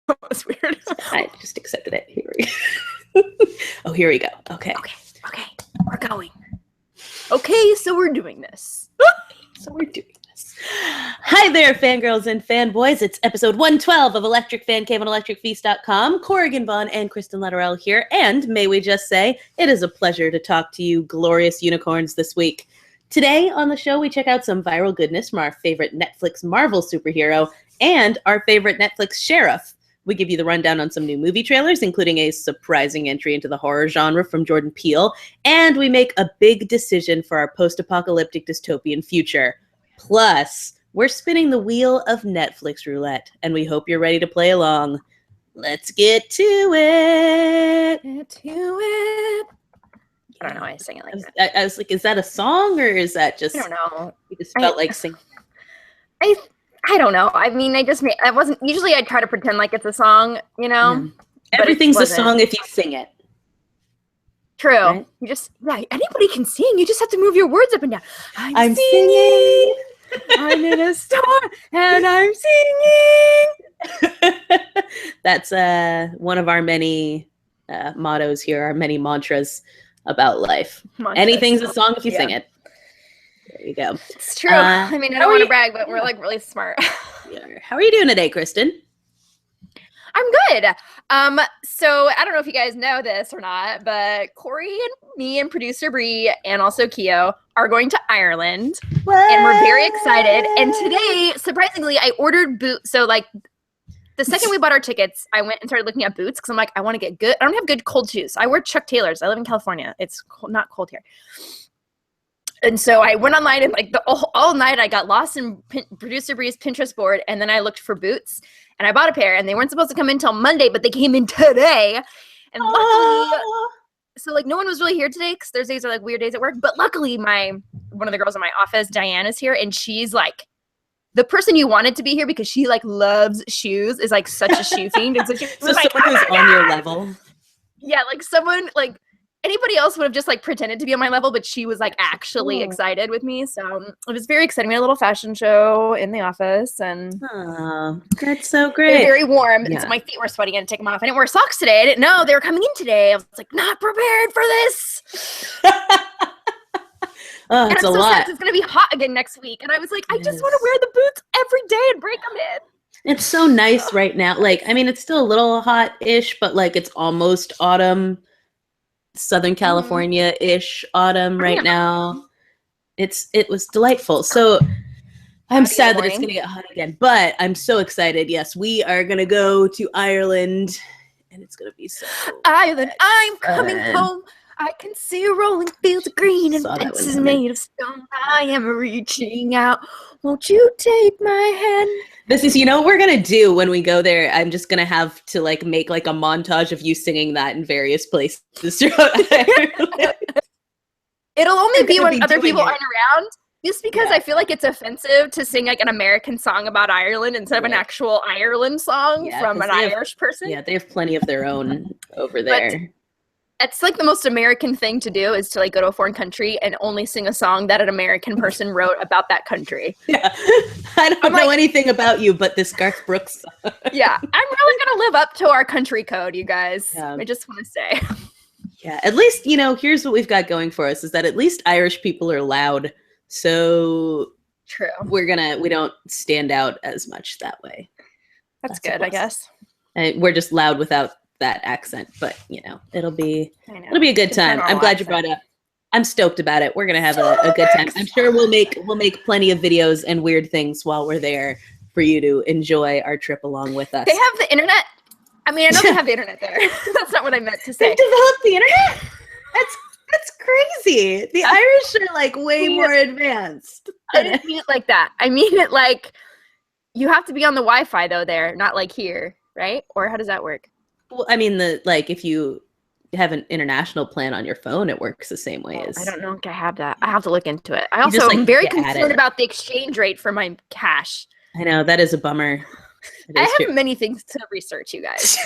That was weird. I just accepted it. Here we go. Oh, here we go. Okay. Okay, we're going. Okay, so we're doing this. Hi there, fangirls and fanboys. It's episode 112 of Electric Fancave on electricfeast.com. Corrigan Vaughn and Kristen Lutterell here. And may we just say, it is a pleasure to talk to you glorious unicorns this week. Today on the show, we check out some viral goodness from our favorite Netflix Marvel superhero and our favorite Netflix sheriff. We give you the rundown on some new movie trailers, including a surprising entry into the horror genre from Jordan Peele. And we make a big decision for our post-apocalyptic dystopian future. Plus, we're spinning the wheel of Netflix roulette, and we hope you're ready to play along. Let's get to it. I don't know why I sing it like that. I was like, is that a song, or is that just... I don't know. You just felt like singing. I don't know. I mean, I wasn't... Usually I try to pretend like it's a song, you know? Yeah. Everything's a song if you sing it. True. Right? You just... Yeah, anybody can sing. You just have to move your words up and down. I'm singing. I'm in a storm and I'm singing. That's one of our many mottos here, our many mantras about life. Anything's a song if you sing it. There you go. It's true. I mean, I don't want to brag, but we're like really smart. How are you doing today, Kristen? I'm good. So I don't know if you guys know this or not, but Corey and me and producer Bree and also Keo are going to Ireland. What? And we're very excited. And today, surprisingly, I ordered boots. So like the second we bought our tickets, I went and started looking at boots because I'm like, I want to get good. I don't have good cold shoes. I wear Chuck Taylors. I live in California. It's not cold here. And so I went online and like all night I got lost in producer Bree's Pinterest board, and then I looked for boots and I bought a pair, and they weren't supposed to come in until Monday, but they came in today. And luckily, so like no one was really here today because Thursdays are like weird days at work. But luckily, one of the girls in my office, Diane, is here, and she's like the person you wanted to be here because she like loves shoes, is like such a shoe fiend. And so someone who's on your level. Yeah, like someone like. Anybody else would have just like pretended to be on my level, but she was like actually excited with me. So it was very exciting. We had a little fashion show in the office, and that's so great. They're very warm. Yeah. And so my feet were sweaty. I had to take them off. I didn't wear socks today. I didn't know they were coming in today. I was like, not prepared for this. Oh, it's a lot. It's going to be hot again next week. And I was like, I just want to wear the boots every day and break them in. It's so nice right now. Like, I mean, it's still a little hot-ish, but like it's almost autumn. Southern California-ish autumn right now. It was delightful. So I'm sad that it's going to get hot again, but I'm so excited. Yes, we are going to go to Ireland, and it's going to be so Ireland, I'm coming home. I can see rolling fields of green and fences made of stone. I am reaching out. Won't you take my hand? This is, what we're going to do when we go there. I'm just going to have to like make like a montage of you singing that in various places throughout Ireland. It'll only be when other people aren't around. Just because I feel like it's offensive to sing like an American song about Ireland instead of an actual Ireland song from an Irish person. Yeah, they have plenty of their own over there. It's like the most American thing to do is to like go to a foreign country and only sing a song that an American person wrote about that country. Yeah. I don't know anything about you, but this Garth Brooks song. Yeah. I'm really going to live up to our country code, you guys. Yeah. I just want to say. Yeah. At least, here's what we've got going for us is that at least Irish people are loud. So true. We don't stand out as much that way. That's good, I guess. And we're just loud without that accent, but it'll be a good time. I'm glad you brought it up. I'm stoked about it. We're gonna have a good time. I'm sure we'll make plenty of videos and weird things while we're there for you to enjoy our trip along with us. They have the internet. I mean, I know they have the internet there. That's not what I meant to say. They developed the internet? That's crazy. The Irish are like way more advanced. I didn't mean it like that. I mean it like you have to be on the Wi-Fi though there, not like here, right? Or how does that work? Well, I mean, if you have an international plan on your phone, it works the same way as... I don't know if I have that. I have to look into it. I also am very concerned about the exchange rate for my cash. I know, that is a bummer. I have many things to research, you guys.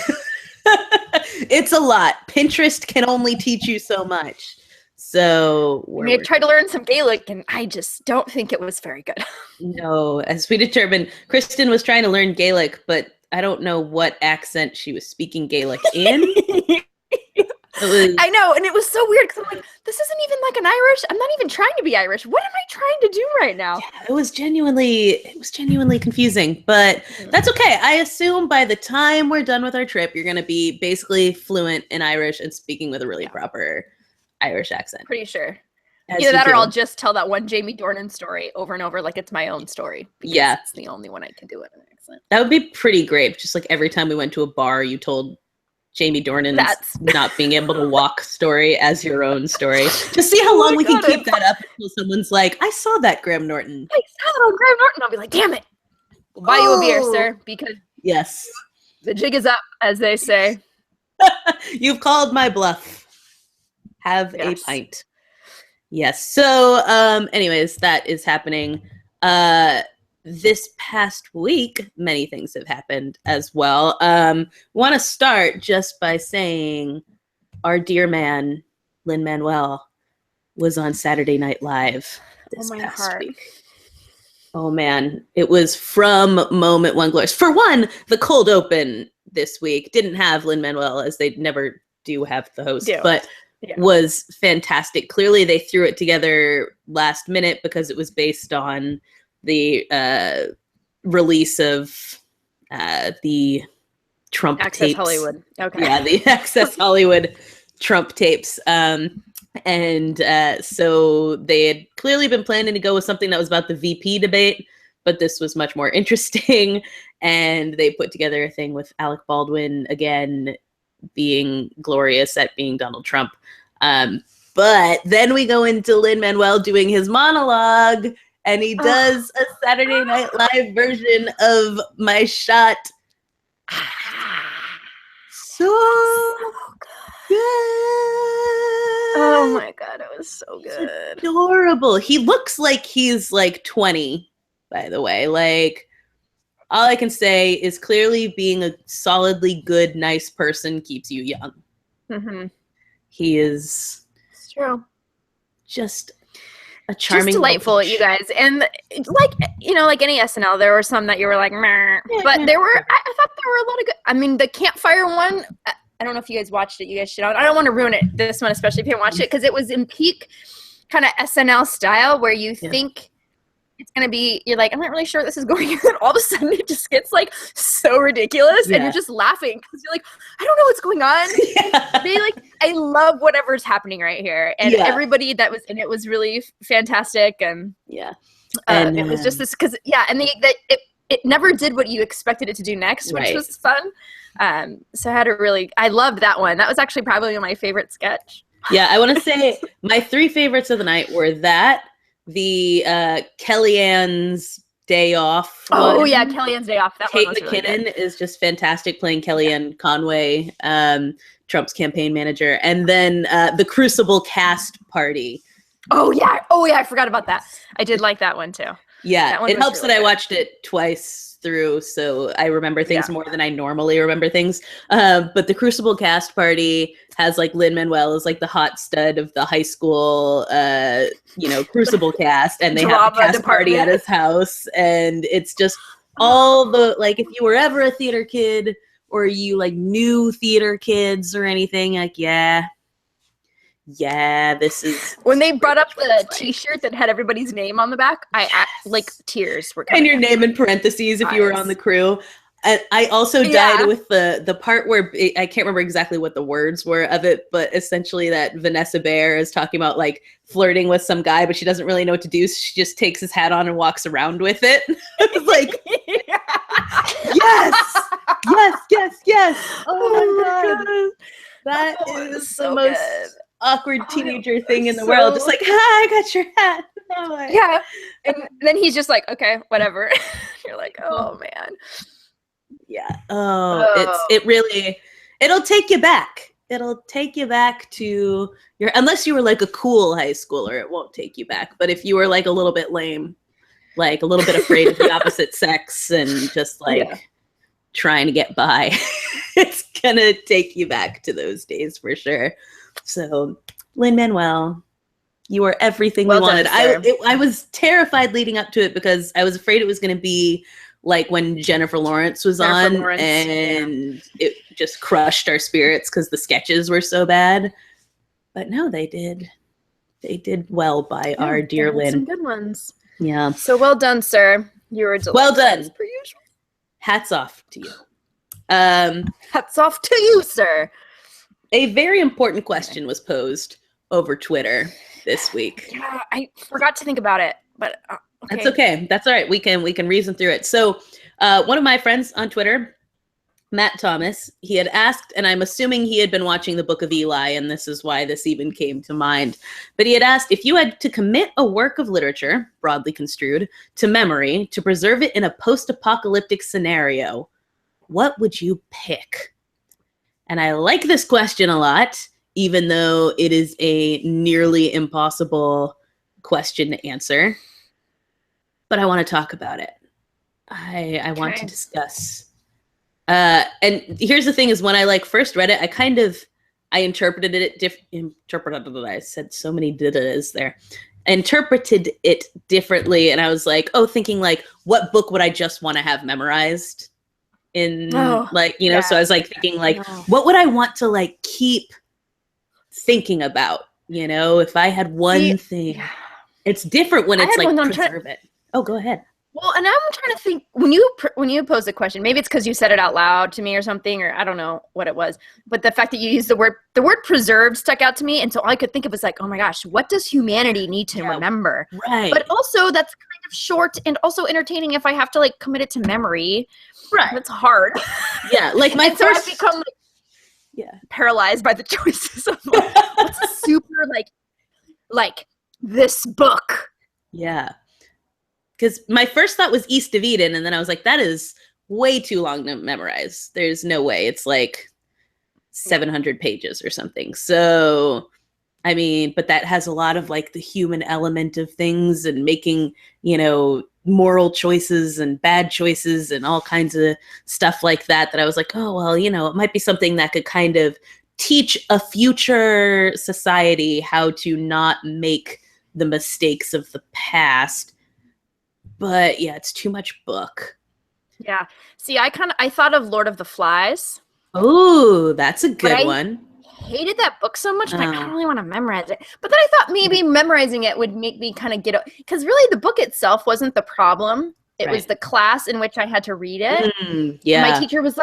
It's a lot. Pinterest can only teach you so much. So I tried to learn some Gaelic, and I just don't think it was very good. No, as we determined, Kristen was trying to learn Gaelic, but I don't know what accent she was speaking Gaelic in. I know, and it was so weird because I'm like, this isn't even like an Irish. I'm not even trying to be Irish. What am I trying to do right now? Yeah, it was genuinely confusing, but that's okay. I assume by the time we're done with our trip, you're going to be basically fluent in Irish and speaking with a really proper Irish accent. Pretty sure. Either that or I'll just tell that one Jamie Dornan story over and over like it's my own story. Yeah. It's the only one I can do it in an accent. That would be pretty great. Just like every time we went to a bar, you told Jamie Dornan's not being able to walk story as your own story. Just see how long we can keep that up until someone's like, I saw that Graham Norton. I saw it on Graham Norton. I'll be like, damn it. We'll buy you a beer, sir, because yes, the jig is up, as they say. You've called my bluff. Have a pint. Yes. So, anyways, that is happening. This past week, many things have happened as well. Want to start just by saying our dear man, Lin-Manuel, was on Saturday Night Live this past week. Oh, man. It was from moment one glorious. For one, the cold open this week didn't have Lin-Manuel, as they never do have the host, but was fantastic. Clearly, they threw it together last minute because it was based on the release of the Trump Access tapes. Hollywood. Okay. Yeah, the Access Hollywood Trump tapes. So they had clearly been planning to go with something that was about the VP debate, but this was much more interesting. And they put together a thing with Alec Baldwin again being glorious at being Donald Trump. But then we go into Lin-Manuel doing his monologue, and he does a Saturday Night Live version of My Shot. So good. Oh my God, it was so good. It's adorable. He looks like he's like 20, by the way. Like, all I can say is clearly being a solidly good, nice person keeps you young. Mm-hmm. He is. It's true. Just a charming, just delightful, you guys. And like, you know, like any SNL, there were some that you were like, meh. But there were, I thought there were a lot of good. I mean, the campfire one, I don't know if you guys watched it. You guys should. I don't want to ruin it, this one, especially if you haven't watched it, because it was in peak kind of SNL style where you think it's going to be, you're like, I'm not really sure what this is going on. All of a sudden it just gets like so ridiculous and you're just laughing because you're like, I don't know what's going on. They like, I love whatever's happening right here. And everybody that was in it was really fantastic. And it was just this, because it never did what you expected it to do next, which was fun. So I had a really, I loved that one. That was actually probably my favorite sketch. Yeah, I want to say my three favorites of the night were that, the Kellyanne's Day Off. Oh yeah, Kellyanne's Day Off. That Kate one was McKinnon really good. is just fantastic playing Kellyanne Conway, Trump's campaign manager, and then the Crucible cast party. Oh yeah, I forgot about that. I did like that one too. Yeah, it helps really that I watched it twice through, so I remember things more than I normally remember things. But the Crucible cast party has like Lin-Manuel is like the hot stud of the high school, Crucible cast, and they have a cast party at his house, and it's just all the, like, if you were ever a theater kid or you like knew theater kids or anything, like this is when they brought up the T-shirt that had everybody's name on the back. I like tears were coming. And your name in parentheses if you were on the crew. And I also died with the part where I can't remember exactly what the words were of it, but essentially that Vanessa Bayer is talking about like flirting with some guy, but she doesn't really know what to do. So she just takes his hat on and walks around with it. It's like, yes. Oh my God. That is so the most awkward teenager thing in the world. Just like, hi, I got your hat. Oh, yeah. And then he's just like, okay, whatever. You're like, oh man. Yeah. It'll take you back. It'll take you back to unless you were like a cool high schooler, it won't take you back. But if you were like a little bit lame, like a little bit afraid of the opposite sex and just like trying to get by, it's gonna take you back to those days for sure. So, Lin-Manuel, you are everything we wanted. I was terrified leading up to it because I was afraid it was going to be like when Jennifer Lawrence was and it just crushed our spirits because the sketches were so bad. But no, they did well by our dear Lin. Some good ones. Yeah. So well done, sir. You were delightful. Well done. As per usual. Hats off to you. Hats off to you, sir. A very important question was posed over Twitter this week. Yeah, I forgot to think about it, but okay. That's okay. That's all right. We can reason through it. So one of my friends on Twitter, Matt Thomas, he had asked, and I'm assuming he had been watching the Book of Eli, and this is why this even came to mind. But he had asked, if you had to commit a work of literature, broadly construed, to memory, to preserve it in a post-apocalyptic scenario, what would you pick? And I like this question a lot, even though it is a nearly impossible question to answer. But I want to talk about it. I want to discuss. And here's the thing: is when I first read it, I interpreted it I said so many did-as there. I interpreted it differently, and I was thinking what book would I just want to have memorized? So I was thinking what would I want to keep thinking about? If I had one thing, it's different when it's preserve it. Oh, go ahead. Well, and I'm trying to think when you pose the question, maybe it's because you said it out loud to me or something, or I don't know what it was, but the fact that you used the word preserved stuck out to me. And so all I could think of was oh my gosh, what does humanity need to remember? Right. But also that's kind of short and also entertaining if I have to commit it to memory. Right. That's hard. Yeah. My so I've become paralyzed by the choices of what's a super this book. Yeah. Because my first thought was East of Eden, and then I was that is way too long to memorize. There's no way. It's 700 pages or something. So, I mean, but that has a lot of the human element of things and making, moral choices and bad choices and all kinds of stuff like that I was oh, well, it might be something that could kind of teach a future society how to not make the mistakes of the past. But yeah, it's too much book. Yeah. See, I thought of Lord of the Flies. Oh, that's a good one. I hated that book so much. I don't really want to memorize it. But then I thought maybe memorizing it would make me kind of because really the book itself wasn't the problem. It was the class in which I had to read it. Yeah. My teacher was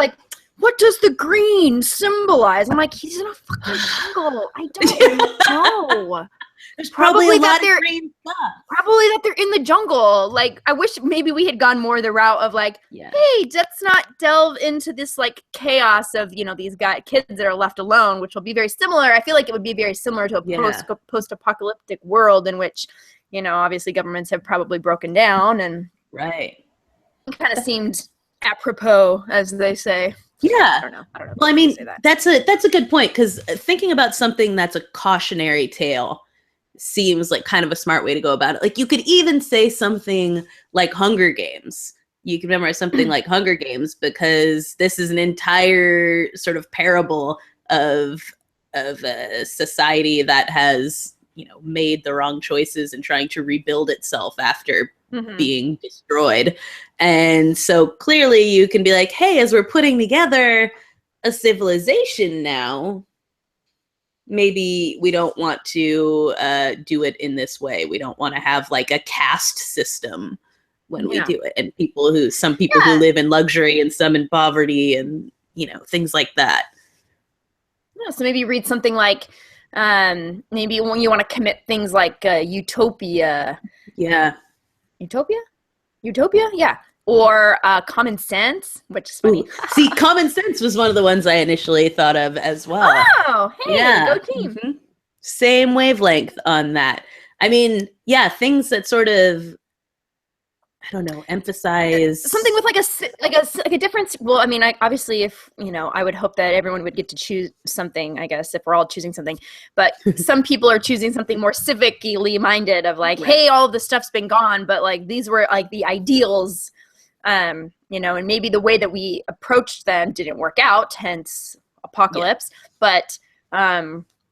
what does the green symbolize? I'm he's in a fucking jungle. I don't know. There's probably a lot of green stuff. Probably that they're in the jungle. I wish maybe we had gone more the route of hey, let's not delve into this chaos of these kids that are left alone, which will be very similar. I feel it would be very similar to a post-apocalyptic world in which obviously governments have probably broken down, and right. It kind of seemed apropos, as they say. Yeah. I don't know. Well, I mean, that's a good point, because thinking about something that's a cautionary tale seems kind of a smart way to go about it. You could even say something like Hunger Games. You can memorize something like Hunger Games, because this is an entire sort of parable of a society that has, made the wrong choices and trying to rebuild itself after being destroyed. And so clearly you can be hey, as we're putting together a civilization now, maybe we don't want to do it in this way. We don't want to have a caste system when we do it. And some people who live in luxury and some in poverty and, things like that. Yeah, so maybe read something maybe when you want to commit things Utopia. Yeah. Utopia? Yeah. Or Common Sense, which is funny. See, Common Sense was one of the ones I initially thought of as well. Oh, hey, go team. Mm-hmm. Same wavelength on that. I mean, yeah, things that sort of, I don't know, emphasize something with a difference. Well, I mean, obviously, if I would hope that everyone would get to choose something. I guess if we're all choosing something, but some people are choosing something more civically minded of hey, all of this stuff's been gone, but these were the ideals. And maybe the way that we approached them didn't work out, hence apocalypse. But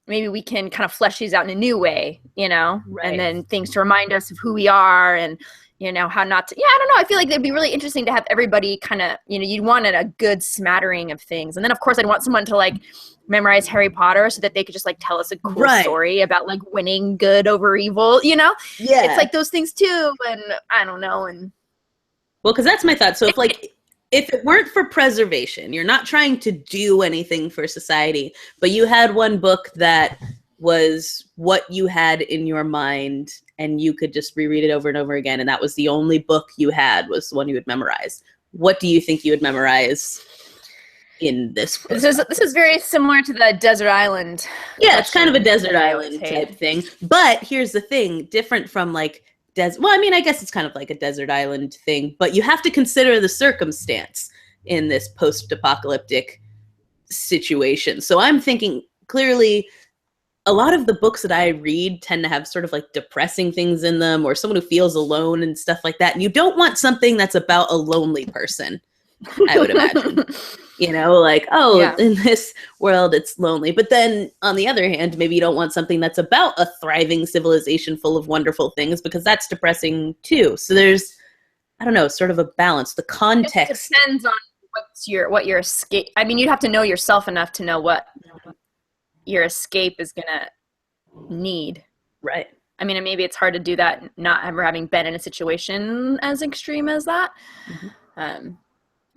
maybe we can kind of flesh these out in a new way, and then things to remind us of who we are and how not to, I don't know. I feel like it'd be really interesting to have everybody kind of, you'd want a good smattering of things. And then of course I'd want someone to like memorize Harry Potter so that they could just like tell us a cool story about like winning good over evil, Yeah. It's like those things too. And I don't know. And well, because that's my thought. So if it weren't for preservation, you're not trying to do anything for society, but you had one book that was what you had in your mind and you could just reread it over and over again, and that was the only book you had, was the one you would memorize, what do you think you would memorize in this book? This is very similar to the desert island. Yeah, it's kind of a desert island type thing. But here's the thing, different from like well, I mean, I guess it's kind of like a desert island thing, but you have to consider the circumstance in this post-apocalyptic situation. So I'm thinking clearly a lot of the books that I read tend to have sort of like depressing things in them, or someone who feels alone and stuff like that. And you don't want something that's about a lonely person, I would imagine. Like, in this world, it's lonely. But then on the other hand, maybe you don't want something that's about a thriving civilization full of wonderful things, because that's depressing too. So there's, I don't know, sort of a balance. The context. It depends on what your escape. I mean, you'd have to know yourself enough to know what your escape is going to need. Right. I mean, maybe it's hard to do that not ever having been in a situation as extreme as that. Mm-hmm.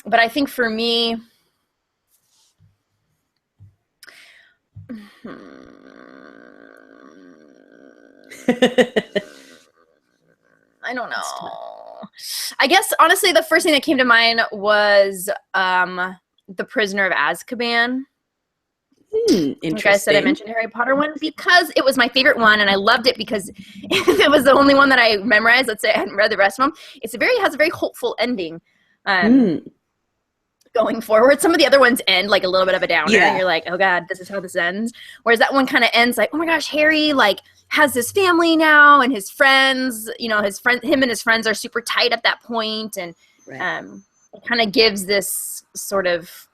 But I think for me, I don't know. I guess, honestly, the first thing that came to mind was The Prisoner of Azkaban. Interesting. Like I said, I mentioned Harry Potter one because it was my favorite one, and I loved it because it was the only one that I memorized. Let's say I hadn't read the rest of them. Has a very hopeful ending. Going forward, some of the other ones end like a little bit of a downer, and you're like, oh god, this is how this ends. Whereas that one kind of ends like, oh my gosh, Harry like has this family now, and his friends, him and his friends are super tight at that point, and it kind of gives this sort of,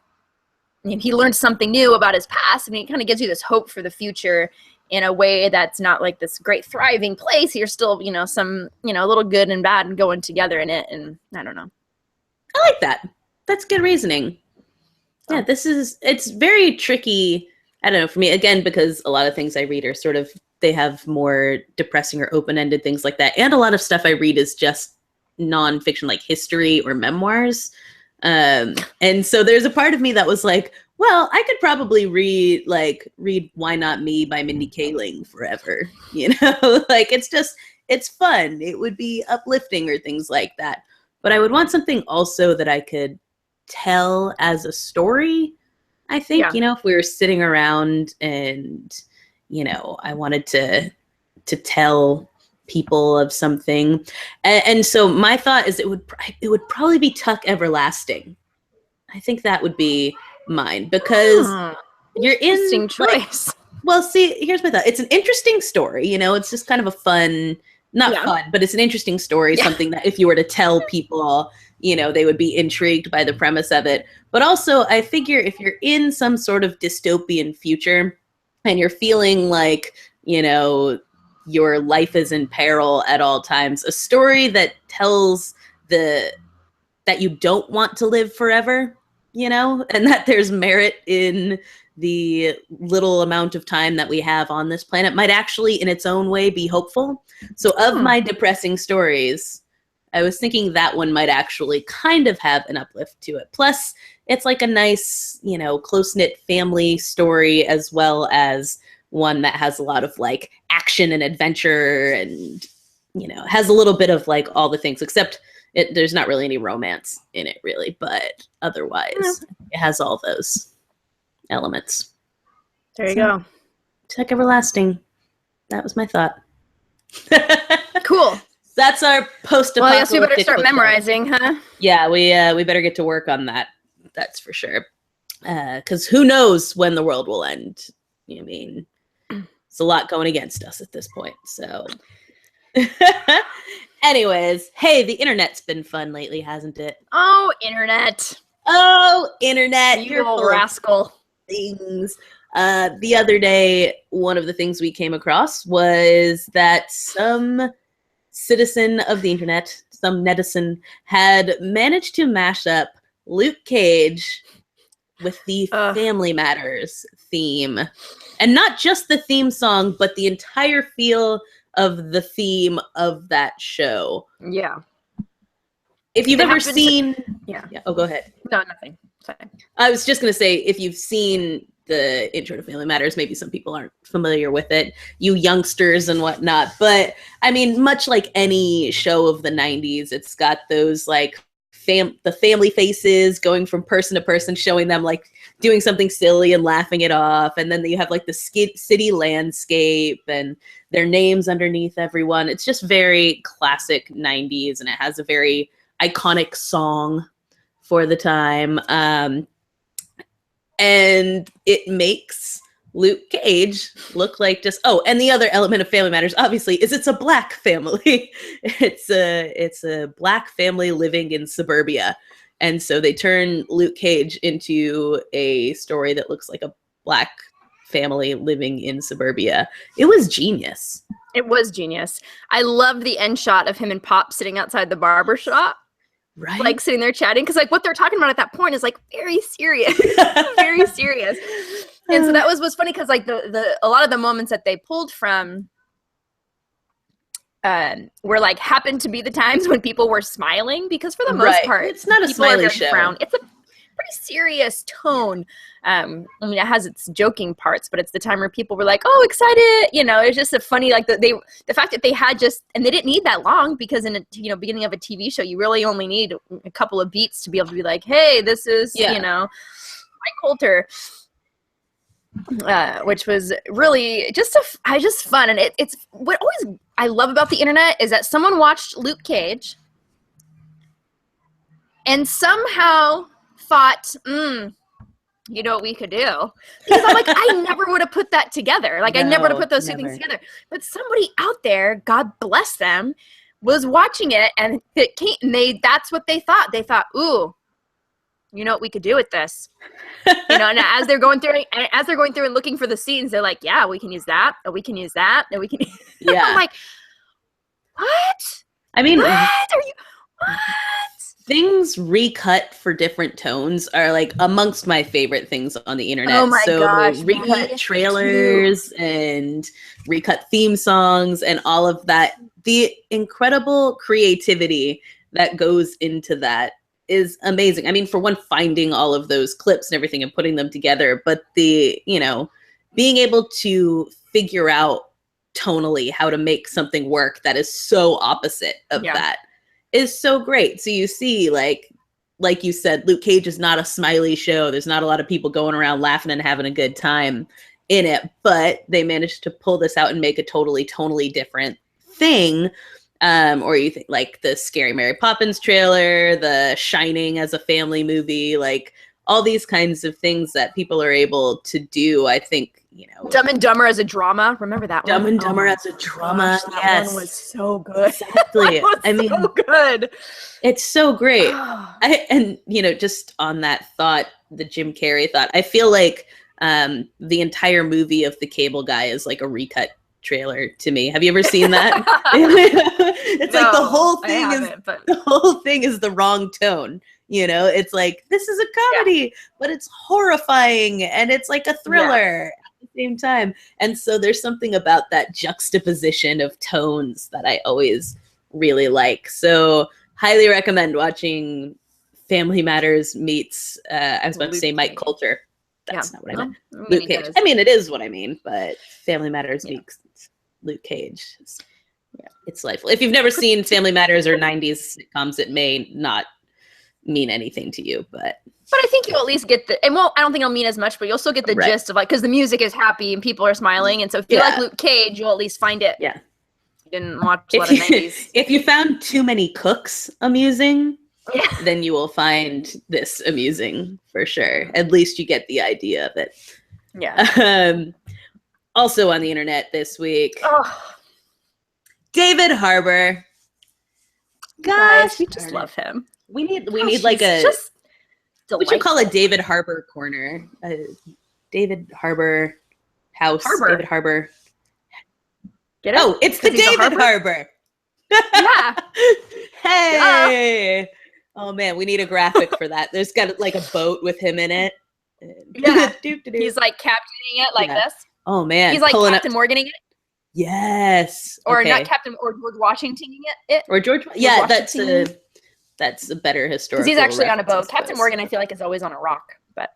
he learned something new about his past, and it kind of gives you this hope for the future in a way that's not like this great thriving place. You're still, some, a little good and bad and going together in it, and I don't know. I like that. That's good reasoning. Yeah, it's very tricky, I don't know, for me, again, because a lot of things I read are sort of, they have more depressing or open-ended things like that. And a lot of stuff I read is just nonfiction, like history or memoirs. And so there's a part of me that was like, well, I could probably read Why Not Me by Mindy Kaling forever. Like it's fun. It would be uplifting or things like that. But I would want something also that I could tell as a story, I think, if we were sitting around and, I wanted to tell people of something. And so my thought is it would probably be Tuck Everlasting. I think that would be mine, because you're interesting choice. Well, see, here's my thought. It's an interesting story, it's just kind of a fun, fun, but it's an interesting story, something that if you were to tell people, they would be intrigued by the premise of it. But also, I figure if you're in some sort of dystopian future and you're feeling like, your life is in peril at all times, a story that tells that you don't want to live forever, and that there's merit in the little amount of time that we have on this planet might actually in its own way be hopeful. So of my depressing stories, I was thinking that one might actually kind of have an uplift to it. Plus, it's like a nice, close-knit family story, as well as one that has a lot of like action and adventure and, has a little bit of like all the things, except there's not really any romance in it really, but otherwise it has all those elements. There you go. Tuck Everlasting. That was my thought. Cool. That's our post-apocalyptic. Well, I guess we better start memorizing, huh? Yeah, we better get to work on that. That's for sure. Because who knows when the world will end? I mean, it's a lot going against us at this point. So, anyways, hey, the internet's been fun lately, hasn't it? Oh, internet! You old rascal! Things. The other day, one of the things we came across was that some citizen of the internet some netizen had managed to mash up Luke Cage with the Family Matters theme. And not just the theme song, but the entire feel of the theme of that show. Yeah. If you've ever seen... Yeah. Oh, go ahead. No, nothing. Sorry. I was just going to say, if you've seen the intro to Family Matters, maybe some people aren't familiar with it, you youngsters and whatnot. But, I mean, much like any show of the 90s, it's got those, like, the family faces going from person to person, showing them, like, doing something silly and laughing it off. And then you have, like, the city landscape and their names underneath everyone. It's just very classic 90s, and it has a very iconic song for the time. And it makes Luke Cage look like just, and the other element of Family Matters, obviously, is it's a black family. It's a black family living in suburbia. And so they turn Luke Cage into a story that looks like a black family living in suburbia. It was genius. It was genius. I loved the end shot of him and Pop sitting outside the barber shop. Right. Like sitting there chatting, because like what they're talking about at that point is like very serious. Very serious. And so that was funny, because like a lot of the moments that they pulled from were like happened to be the times when people were smiling, because for the most part it's not a smiley show. It's a pretty serious tone. I mean, it has its joking parts, but it's the time where people were like, "Oh, excited!" You know, it's just a funny, like the fact that they had and they didn't need that long, because in a beginning of a TV show, you really only need a couple of beats to be able to be like, "Hey, this is Mike Coulter," which was really just fun. And it's what always I love about the internet is that someone watched Luke Cage and somehow thought, you know what we could do? Because I'm like, I never would have put that together. Like, I never would have put those two things together. But somebody out there, God bless them, was watching it, and that's what they thought. They thought, ooh, you know what we could do with this? You know, and as they're going through and looking for the scenes, they're like, yeah, we can use that, or we can use that, and we can. Yeah. I'm like, what? I mean, what are you? What? Things recut for different tones are like amongst my favorite things on the internet. Oh my gosh, recut trailers and recut theme songs and all of that. The incredible creativity that goes into that is amazing. I mean, for one, finding all of those clips and everything and putting them together, but being able to figure out tonally how to make something work that is so opposite of that is so great. So you see, like you said, Luke Cage is not a smiley show. There's not a lot of people going around laughing and having a good time in it, but they managed to pull this out and make a totally different thing. Or you think like the Scary Mary Poppins trailer, The Shining as a family movie, like all these kinds of things that people are able to do. I think, Dumb and Dumber as a drama. Remember that one? Dumb and Dumber as a drama. Gosh, that one was so good. Exactly. So good. It's so great. Just on that thought, the Jim Carrey thought, I feel like the entire movie of The Cable Guy is like a recut trailer to me. Have you ever seen that? It's like the whole thing is the wrong tone. It's like, this is a comedy, but it's horrifying and it's like a thriller at the same time. And so there's something about that juxtaposition of tones that I always really like. So highly recommend watching Family Matters meets, I was about to say Mike Coulter. That's not what I meant. Luke Cage. I mean, it is what I mean, but Family Matters meets Luke Cage. It's delightful. If you've never seen Family Matters or 90s sitcoms, it may not mean anything to you, but I think you'll at least get I don't think it'll mean as much, but you'll still get the gist of like, because the music is happy and people are smiling, and so if you like Luke Cage, you'll at least find it. You didn't watch a lot of 90s. If you found Too Many Cooks amusing, then you will find this amusing for sure. At least you get the idea of it. Also on the internet this week, David Harbour. Guys, we just love him. We need like we should call it David Harbour corner. David Harbour house. David Harbour. Get it? Oh, it's the David Harbour. Yeah. Hey! Oh man, we need a graphic for that. There's got like a boat with him in it. Yeah. He's like captaining it like this. Oh man. He's like Captain Morganing it. Yes. Or not Captain, or George Washingtoning it. Or George. Yeah, that's a better historical. Because he's actually on a boat. reference, Captain Morgan, I feel like, is always on a rock. But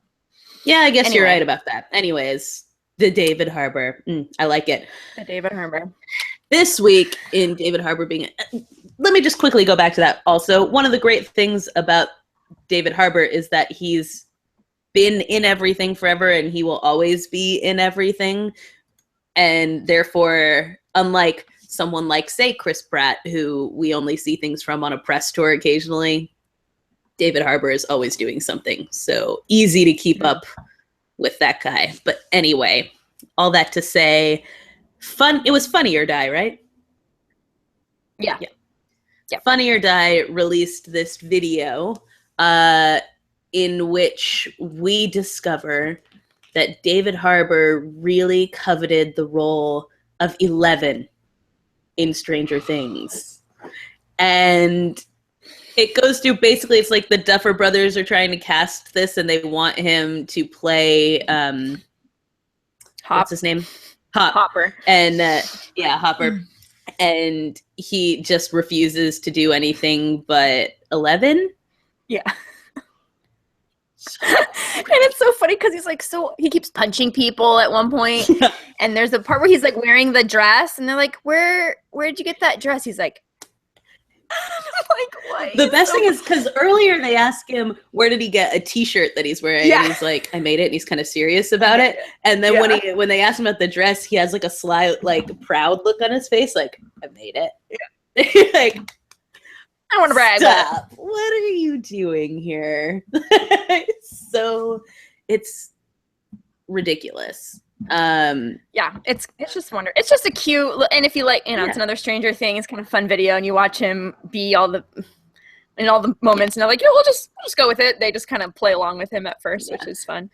yeah, I guess you're right about that. Anyways, the David Harbour. I like it. The David Harbour. This week in David Harbour being. Let me just quickly go back to that. Also, one of the great things about David Harbour is that he's been in everything forever, and he will always be in everything. And therefore, unlike someone like, say, Chris Pratt, who we only see things from on a press tour occasionally, David Harbour is always doing something. So easy to keep up with that guy. But anyway, all that to say, it was Funny or Die, right? Yeah. Funny or Die released this video in which we discover that David Harbour really coveted the role of 11 in Stranger Things. And it goes through, basically, it's like the Duffer Brothers are trying to cast this, and they want him to play, what's his name? Hopper. And, Hopper. And he just refuses to do anything but 11? Yeah. And it's so funny because he's like, he keeps punching people at one point. Yeah. And there's a part where he's like wearing the dress, and they're like, where'd you get that dress? He's like, what? The best thing is because earlier they ask him where did he get a t-shirt that he's wearing, and he's like, I made it, and he's kind of serious about it. And then when they ask him about the dress, he has like a sly, like proud look on his face, like, I made it. Yeah. Like, I don't want to brag. Stop. What are you doing here? So it's ridiculous. It's just wonderful. It's just a cute, and if you like, it's another Stranger Thing. It's kind of fun video, and you watch him be all the moments, and they're like, we'll just go with it. They just kind of play along with him at first, which is fun.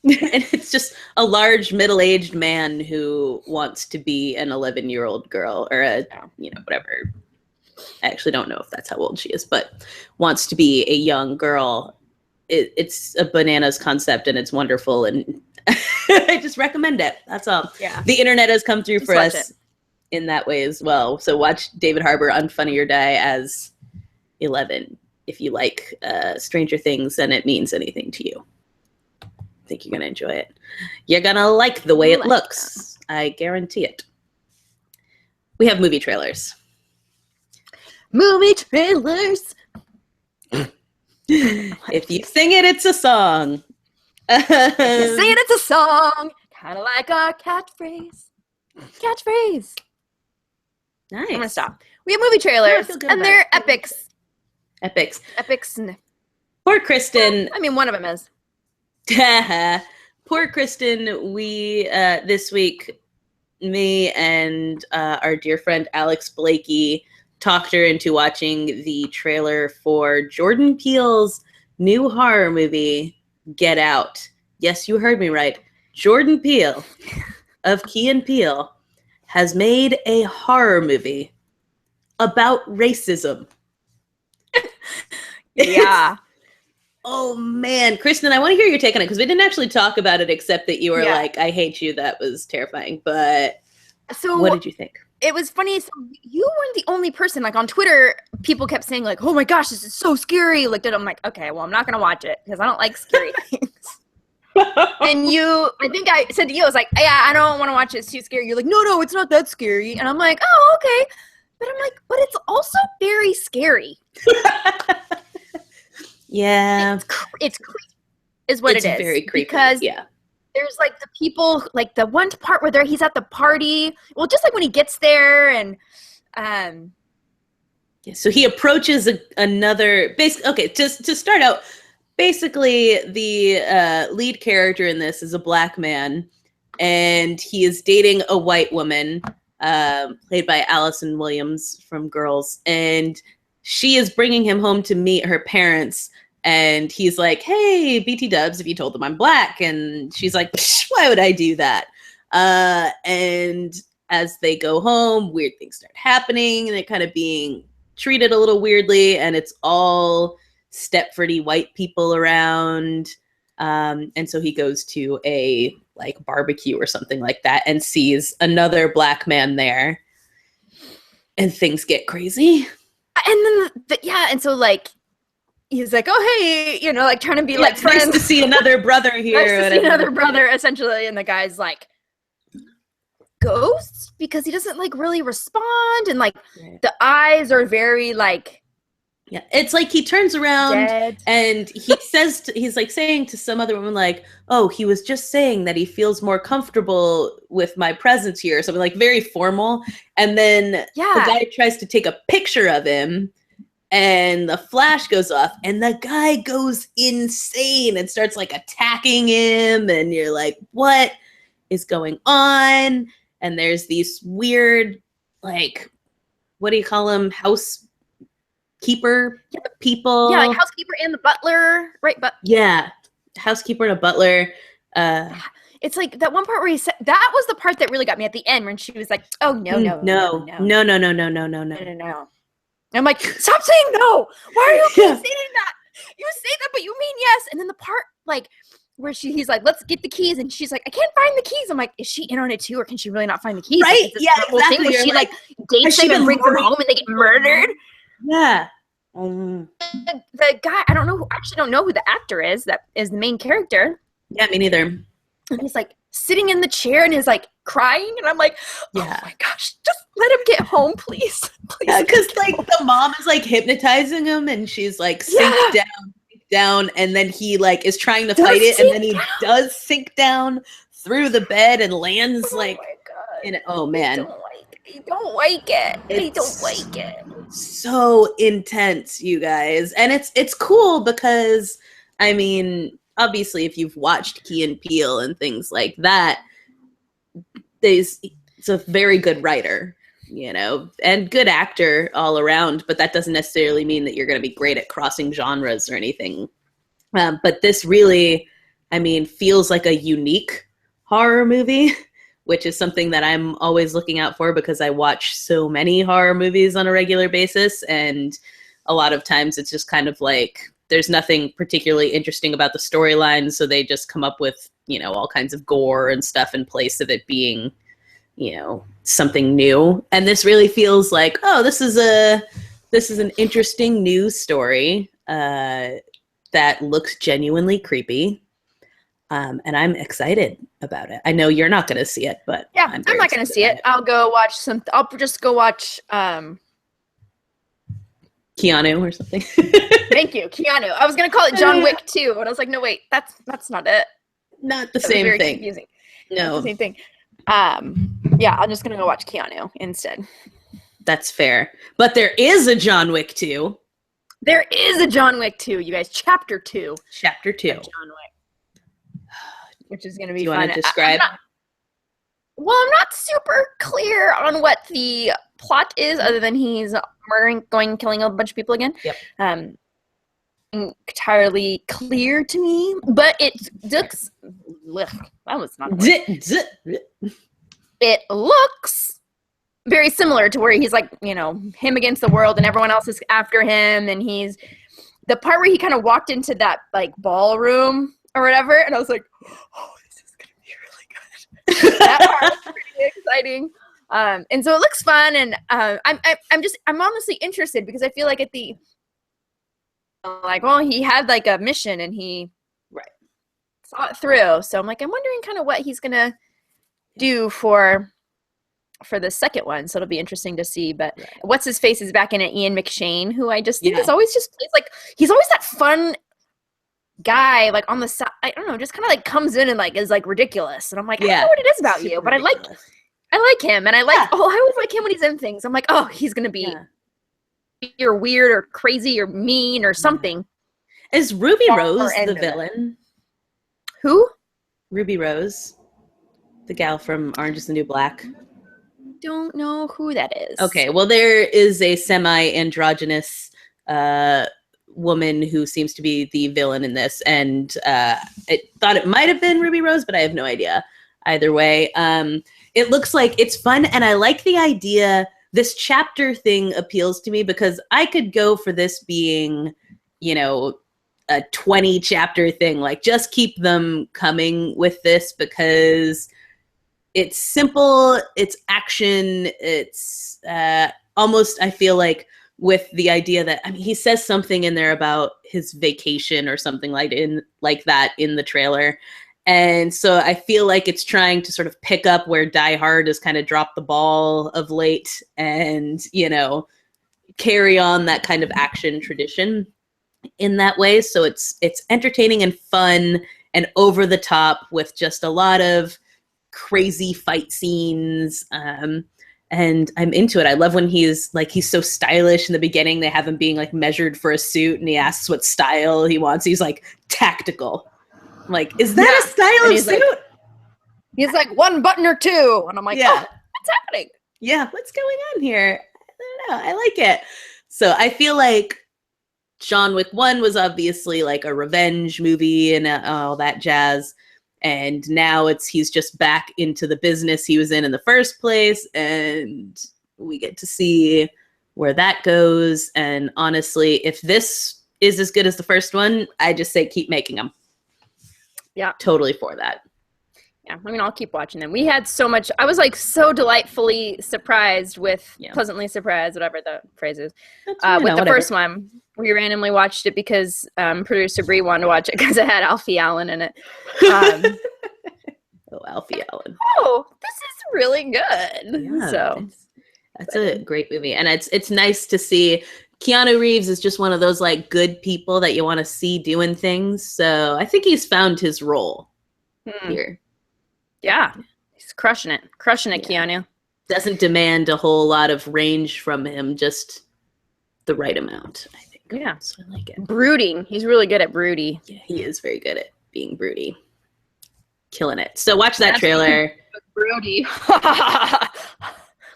And it's just a large middle-aged man who wants to be an 11-year-old girl, or whatever. I actually don't know if that's how old she is, but wants to be a young girl. It's a bananas concept, and it's wonderful, and I just recommend it. That's all. Yeah. The internet has come through for us in that way as well. So watch David Harbour on Funny or Die as 11 if you like Stranger Things and it means anything to you. I think you're going to enjoy it. You're going to like the way it looks. I guarantee it. We have movie trailers. Movie trailers. If you sing it, it's a song. If you sing it, it's a song. Kind of like our catchphrase. Nice. I'm going to stop. We have movie trailers, and they're epics. Epics. Epics. Poor Kristen. I mean, one of them is. Poor Kristen. We, this week, me and our dear friend Alex Blakey talked her into watching the trailer for Jordan Peele's new horror movie, Get Out. Yes, you heard me right. Jordan Peele of Key and Peele has made a horror movie about racism. Yeah. Oh man, Kristen, I want to hear your take on it because we didn't actually talk about it except that you were like, I hate you. That was terrifying. But what did you think? It was funny. So you weren't the only person. Like on Twitter, people kept saying like, "Oh my gosh, this is so scary!" Looked at it, I'm like, "Okay, well, I'm not gonna watch it because I don't like scary things." And I think I said to you, I was like, "Yeah, I don't want to watch it. It's too scary." You're like, "No, it's not that scary." And I'm like, "Oh, okay." But I'm like, "But it's also very scary." Yeah, it's creepy, is what it is. It's very creepy because there's like the people, like the one part where he's at the party. Well, just like when he gets there and so he approaches another okay, just to start out, basically the lead character in this is a black man and he is dating a white woman played by Allison Williams from Girls, and she is bringing him home to meet her parents. And he's like, "Hey, BT dubs, if you told them I'm black." And she's like, "Why would I do that?" And as they go home, weird things start happening, and they're kind of being treated a little weirdly, and it's all Stepfordy white people around. And so he goes to a like barbecue or something like that and sees another black man there, and things get crazy. And then, and so like, he's like, oh, hey, you know, like trying to be like friends. Nice to see another brother here. Nice to see another brother, essentially. And the guy's like, ghost? Because he doesn't like really respond. And like the eyes are very like, yeah, it's like he turns around dead. And he says, he's like saying to some other woman, like, oh, he was just saying that he feels more comfortable with my presence here, or something like very formal. And then the guy tries to take a picture of him, and the flash goes off, and the guy goes insane and starts like attacking him. And you're like, what is going on? And there's these weird, like, what do you call them? Housekeeper people. Yeah, like housekeeper and the butler, right? But housekeeper and a butler. It's like that one part where he said, that was the part that really got me at the end when she was like, oh, no. I'm like, stop saying no. Why are you saying that? You say that, but you mean yes. And then the part like where he's like, let's get the keys, and she's like, I can't find the keys. I'm like, is she in on it too, or can she really not find the keys? Right? Like, exactly. Thing where she like dates them and brings them home and they get murdered. Yeah. The guy, I actually don't know who the actor is that is the main character. Yeah, me neither. And he's like sitting in the chair and is like crying, and I'm like, oh my gosh, just let him get home, please. Yeah, because like the mom is like hypnotizing him, and she's like sink down, and then he like is trying to fight it, and then he does sink down through the bed and lands like in it. Oh man. I don't like it. So intense, you guys. And it's cool because, I mean, obviously if you've watched Key and Peele and things like that, it's a very good writer, you know, and good actor all around, but that doesn't necessarily mean that you're going to be great at crossing genres or anything. But this really, I mean, feels like a unique horror movie, which is something that I'm always looking out for because I watch so many horror movies on a regular basis. And a lot of times it's just kind of like, there's nothing particularly interesting about the storyline. So they just come up with, you know, all kinds of gore and stuff in place of it being, you know, something new. And this really feels like, oh, this is an interesting new story that looks genuinely creepy. And I'm excited about it. I know you're not going to see it, but yeah, I'm not going to see it. I'll just go watch Keanu or something. Thank you, Keanu. I was going to call it John Wick 2, but I was like, no, wait, that's not it. Not the same thing. Confusing. No, not the same thing. Yeah, I'm just going to go watch Keanu instead. That's fair. But there is a John Wick 2. There is a John Wick 2, you guys. Chapter 2. Chapter 2. John Wick. Which is going to be fun. Do you want to describe? I'm not super clear on what the plot is, other than he's murdering, killing a bunch of people again. Yep. Entirely clear to me, but it looks. That was not. It looks very similar to where he's like, you know, him against the world, and everyone else is after him, and he's the part where he kind of walked into that like ballroom or whatever, and I was like, oh, this is gonna be really good. That part was pretty exciting. And so it looks fun, and I'm honestly interested because I feel like at the well, he had like a mission and he saw it through. So I'm like, I'm wondering kind of what he's gonna do for the second one. So it'll be interesting to see. But what's his face is back in it, Ian McShane, who I just think is always just plays like he's always that fun guy, like on the side. I don't know, just kind of like comes in and like is like ridiculous. And I'm like, I don't know what it is about you, but ridiculous. I like him, and I always like him when he's in things. I'm like, oh, he's gonna be either weird or crazy or mean or something. Is Ruby Rose the villain? Who? Ruby Rose, the gal from Orange is the New Black. Don't know who that is. Okay, well, there is a semi-androgynous woman who seems to be the villain in this, and I thought it might have been Ruby Rose, but I have no idea. Either way, it looks like it's fun, and I like the idea this chapter thing appeals to me because I could go for this being, you know, a 20 chapter thing. Like, just keep them coming with this because it's simple, it's action, it's almost, I feel like, with the idea that, I mean, he says something in there about his vacation or something like that in the trailer. And so I feel like it's trying to sort of pick up where Die Hard has kind of dropped the ball of late and, you know, carry on that kind of action tradition in that way. So it's entertaining and fun and over the top with just a lot of crazy fight scenes. And I'm into it. I love when he's so stylish in the beginning. They have him being like measured for a suit and he asks what style he wants. He's like, tactical. I'm like, is that a style of suit? He's like, one button or two. And I'm like, oh, what's happening? Yeah, what's going on here? I don't know. I like it. So I feel like John Wick 1 was obviously like a revenge movie and all that jazz. And now he's just back into the business he was in the first place. And we get to see where that goes. And honestly, if this is as good as the first one, I just say keep making them. Yeah. Totally for that. Yeah. I mean, I'll keep watching them. We had so much. I was like so delightfully surprised pleasantly surprised, whatever the phrase is, with the first one. We randomly watched it because producer Bree wanted to watch it because it had Alfie Allen in it. Alfie Allen. Oh, this is really good. Yeah, so that's a great movie. And it's nice to see. Keanu Reeves is just one of those like good people that you want to see doing things. So I think he's found his role here. Yeah. He's crushing it. Keanu. Doesn't demand a whole lot of range from him, just the right amount, I think. Yeah. So I like it. Brooding. He's really good at broody. Yeah, he is very good at being broody. Killing it. So watch that trailer. Broody.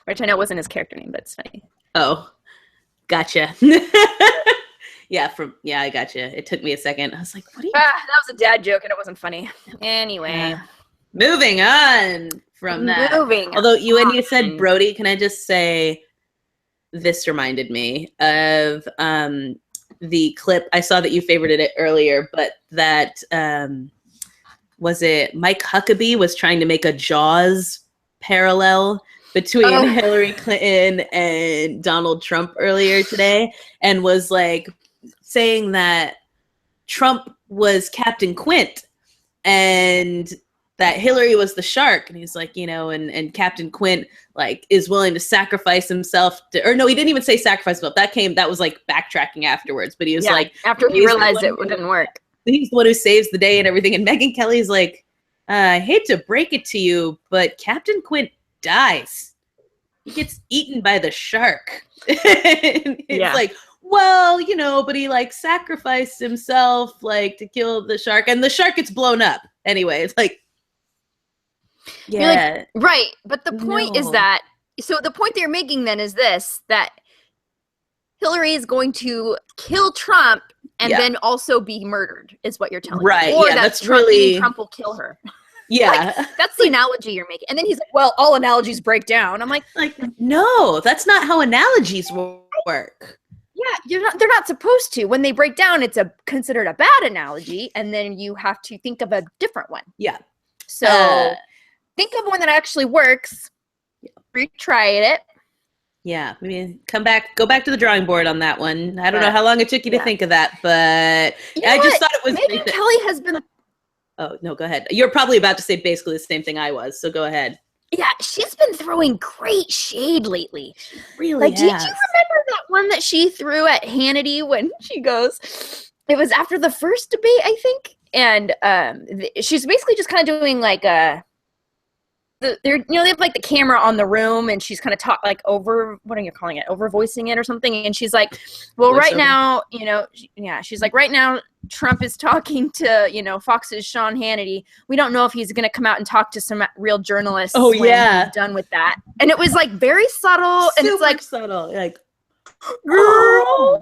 Which I know wasn't his character name, but it's funny. Oh, gotcha. Yeah, I gotcha. It took me a second. I was like, what are you that was a dad joke and it wasn't funny. Anyway. Moving on from that. Although when you said Brody, can I just say this reminded me of the clip. I saw that you favorited it earlier, but that was it Mike Huckabee was trying to make a Jaws parallel between Hillary Clinton and Donald Trump earlier today, and was like saying that Trump was Captain Quint and that Hillary was the shark. And he's like, you know, and Captain Quint like is willing to sacrifice himself or no, he didn't even say sacrifice himself. That was like backtracking afterwards, but he was like, after he realized it didn't work. He's the one who saves the day and everything. And Megyn Kelly's like, I hate to break it to you, but Captain Quint dies. He gets eaten by the shark. It's like, well, you know, but he like sacrificed himself like to kill the shark, and the shark gets blown up. Anyway, it's like, yeah. Like, right. But the point is that, so the point they're making then is this, that Hillary is going to kill Trump and then also be murdered, is what you're telling me. Or that's Trump will kill her. Yeah. Like, that's the analogy you're making. And then he's like, well, all analogies break down. I'm like, no, that's not how analogies work. Yeah, they're not supposed to. When they break down, it's considered a bad analogy, and then you have to think of a different one. Yeah. So think of one that actually works. Retry it. Yeah, maybe go back to the drawing board on that one. I don't know how long it took you to think of that, but I just thought it was. Megyn Kelly has been. Oh no, go ahead. You're probably about to say basically the same thing I was, so go ahead. Yeah, she's been throwing great shade lately. She really like, did you remember that one that she threw at Hannity when she goes? It was after the first debate, I think, and she's basically just kind of doing like they have like the camera on the room, and she's kind of like over, what are you calling it, over voicing it or something, and she's like, well, right now, she's like, right now Trump is talking to Fox's Sean Hannity. We don't know if he's going to come out and talk to some real journalists when he's done with that. And it was like very subtle, and it's like subtle, like oh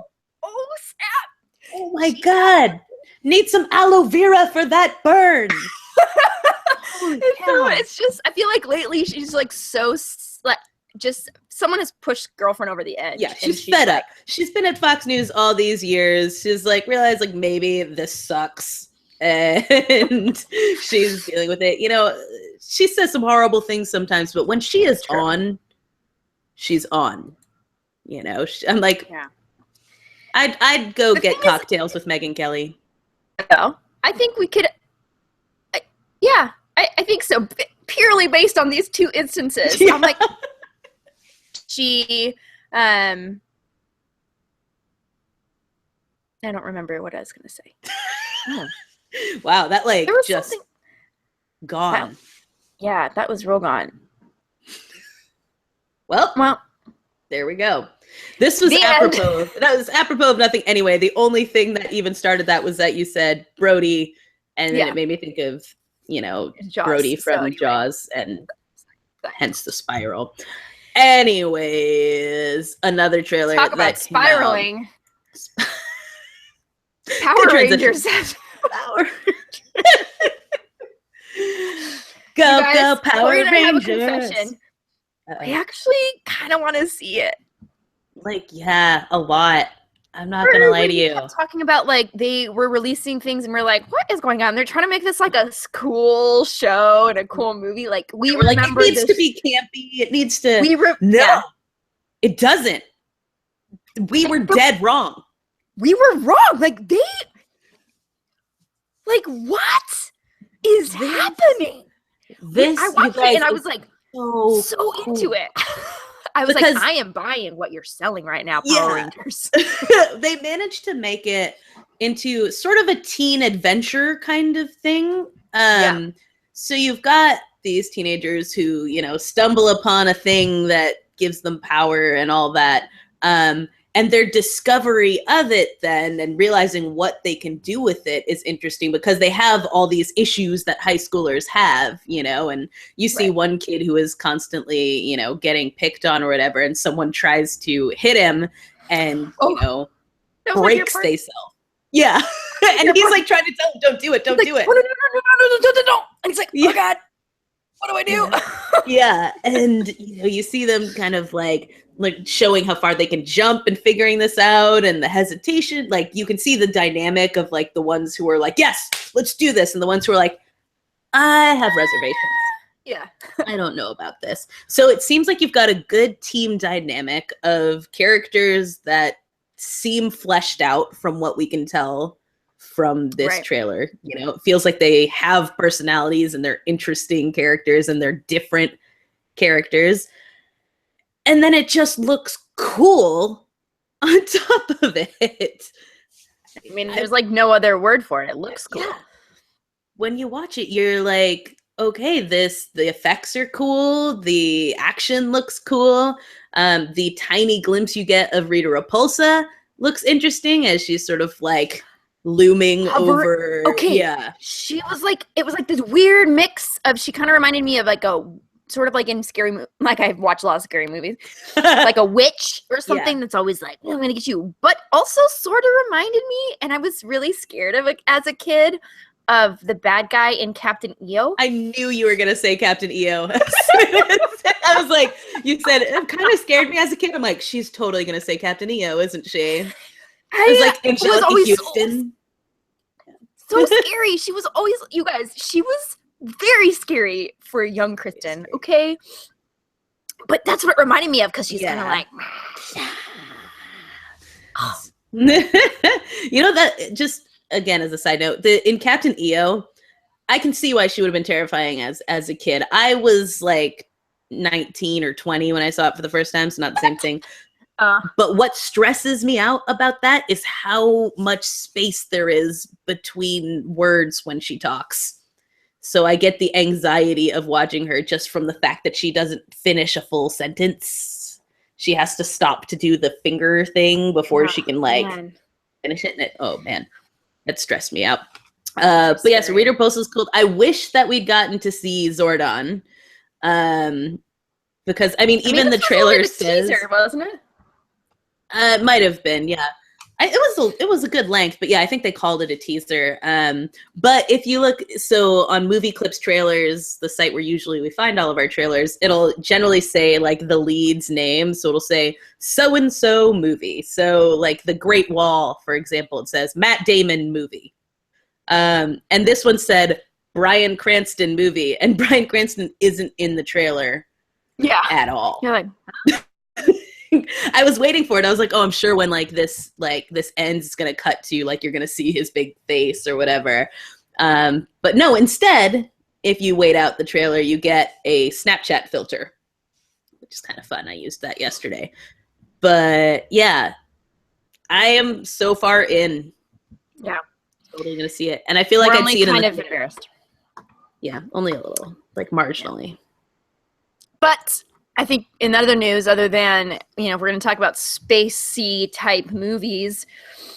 snap, oh my god, need some aloe vera for that burn. It's just, I feel like lately she's like so just someone has pushed girlfriend over the edge. Yeah, she's fed up. She's been at Fox News all these years. She's like realized like maybe this sucks. And she's dealing with it. You know, she says some horrible things sometimes, but when she is on, she's on. You know, I'm like, I'd go get cocktails with Megyn Kelly. No, I think we could. I think so. Purely based on these two instances, I'm like, I don't remember what I was going to say. Oh. Wow, that like just gone. That was real gone. Well, there we go. This was apropos. That was apropos of nothing anyway. The only thing that even started that was that you said Brody, and then it made me think of, you know, Jaws, Brody from Jaws, and hence the spiral. Anyways, another trailer. Talk about spiraling. Power Rangers. Power. Go Power Rangers. I actually kind of want to see it. Like, yeah, a lot. I'm not gonna lie to you. Talking about like they were releasing things and we're like, what is going on? They're trying to make this like a cool show and a cool movie. Like we remember like, it needs to be campy. It needs to. It doesn't. We were dead wrong. We were wrong. Like they. Like what is happening? I watched it and I was like so into it. I was like, I am buying what you're selling right now, Power Rangers. They managed to make it into sort of a teen adventure kind of thing. So you've got these teenagers who, you know, stumble upon a thing that gives them power and all that. And their discovery of it then and realizing what they can do with it is interesting because they have all these issues that high schoolers have, you know, and you see one kid who is constantly, you know, getting picked on or whatever, and someone tries to hit him and, you know, breaks themselves. Yeah. And he's like trying to tell him, don't do it, don't do it. No. And he's like, oh God, what do I do? Yeah. And, you know, you see them kind of like showing how far they can jump and figuring this out and the hesitation. Like you can see the dynamic of like the ones who are like, yes, let's do this. And the ones who are like, I have reservations. Yeah. I don't know about this. So it seems like you've got a good team dynamic of characters that seem fleshed out from what we can tell from this trailer. You know, it feels like they have personalities and they're interesting characters and they're different characters. And then it just looks cool on top of it. I mean, there's like no other word for it. It looks cool. Yeah. When you watch it, you're like, okay, the effects are cool. The action looks cool. The tiny glimpse you get of Rita Repulsa looks interesting as she's sort of like looming over. Okay. Yeah. She was like, it was like this weird mix of, she kind of reminded me of like a, sort of like in scary, like I've watched a lot of scary movies, like a witch or something that's always like, I'm gonna get you, but also sort of reminded me, and I was really scared of it as a kid, of the bad guy in Captain EO. I knew you were gonna say Captain EO. I was like, you said it kind of scared me as a kid. I'm like, she's totally gonna say Captain EO, isn't she? I was like, Angelica Houston. So scary. She was always, you guys, she was very scary for young Kristen, okay? But that's what it reminded me of, because she's kind of like... You know, that, just, again, as a side note, in Captain EO, I can see why she would have been terrifying as a kid. I was like 19 or 20 when I saw it for the first time, so not the same thing. But what stresses me out about that is how much space there is between words when she talks. So I get the anxiety of watching her just from the fact that she doesn't finish a full sentence. She has to stop to do the finger thing before she can finish it. And oh man, it stressed me out. But yeah, so Rita Repulsa is cool. I wish that we'd gotten to see Zordon. Because I mean, even the trailer says, teaser, wasn't it? It might have been, yeah. It was a good length, but yeah, I think they called it a teaser. But if you look, so on Movie Clips Trailers, the site where usually we find all of our trailers, it'll generally say like the lead's name. So it'll say so and so movie. So like The Great Wall, for example, it says Matt Damon movie. And this one said Bryan Cranston movie, and Bryan Cranston isn't in the trailer. Yeah. At all. You're like, I was waiting for it. I was like, oh, I'm sure when this ends, it's gonna cut to like you're gonna see his big face or whatever. But no, instead, if you wait out the trailer, you get a Snapchat filter, which is kind of fun. I used that yesterday. But yeah, I am so far in. Yeah. Totally gonna see it. And I feel like I'd see it kind of embarrassed. Yeah, only a little, like marginally. But I think in other news, other than, you know, if we're going to talk about spacey type movies.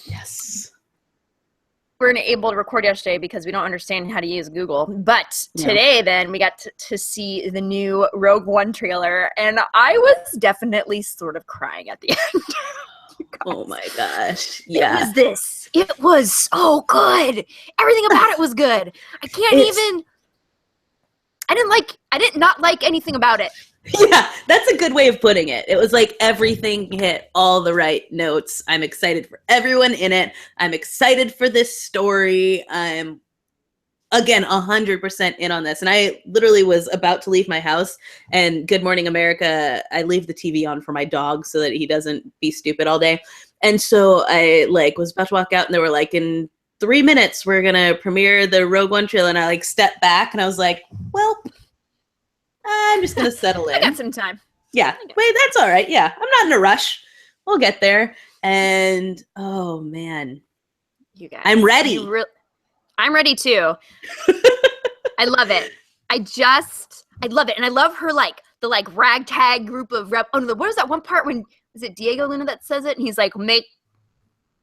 Yes. We weren't able to record yesterday because we don't understand how to use Google. But today, then, we got to see the new Rogue One trailer. And I was definitely sort of crying at the end. Oh my gosh. Yeah. It was this. It was so good. Everything about it was good. I did not like anything about it. Yeah, that's a good way of putting it. It was like everything hit all the right notes. I'm excited for everyone in it. I'm excited for this story. I'm, again, 100% in on this. And I literally was about to leave my house, and Good Morning America, I leave the TV on for my dog so that he doesn't be stupid all day. And so I was about to walk out, and they were like, in 3 minutes, we're going to premiere the Rogue One trailer. And I stepped back and I was like, well, I'm just going to settle in. I got some time. Yeah. Wait, that's all right. Yeah. I'm not in a rush. We'll get there. And, oh, man. You guys. I'm ready. I'm ready, too. I love it. I love it. And I love her, the ragtag group of what was that one part when, is it Diego Luna that says it? And he's like, make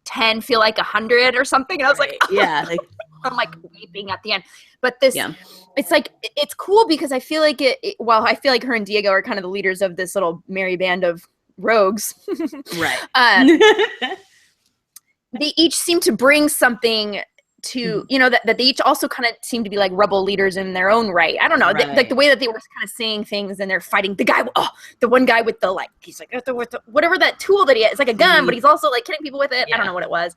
10 feel like 100 or something. And I was like, oh. Yeah. I'm weeping at the end. But this, it's it's cool because I feel like while I feel like her and Diego are kind of the leaders of this little merry band of rogues. Right. They each seem to bring something to, that they each also kind of seem to be like rebel leaders in their own right. I don't know. Right. The way that they were kind of saying things and they're fighting the one guy with he's like, whatever that tool that he has, it's like a gun, but he's also killing people with it. Yeah. I don't know what it was.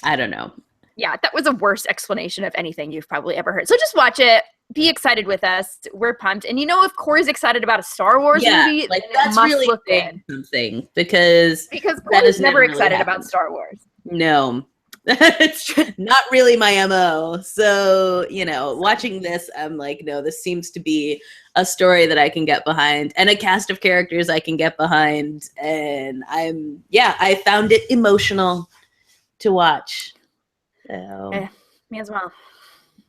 I don't know. Yeah, that was a worse explanation of anything you've probably ever heard. So just watch it. Be excited with us. We're pumped. And if Corey's excited about a Star Wars movie, that's really something because Corey's never excited about Star Wars. No, it's not really my MO. So, watching this, I'm like, no, this seems to be a story that I can get behind and a cast of characters I can get behind. And I found it emotional to watch. So me as well.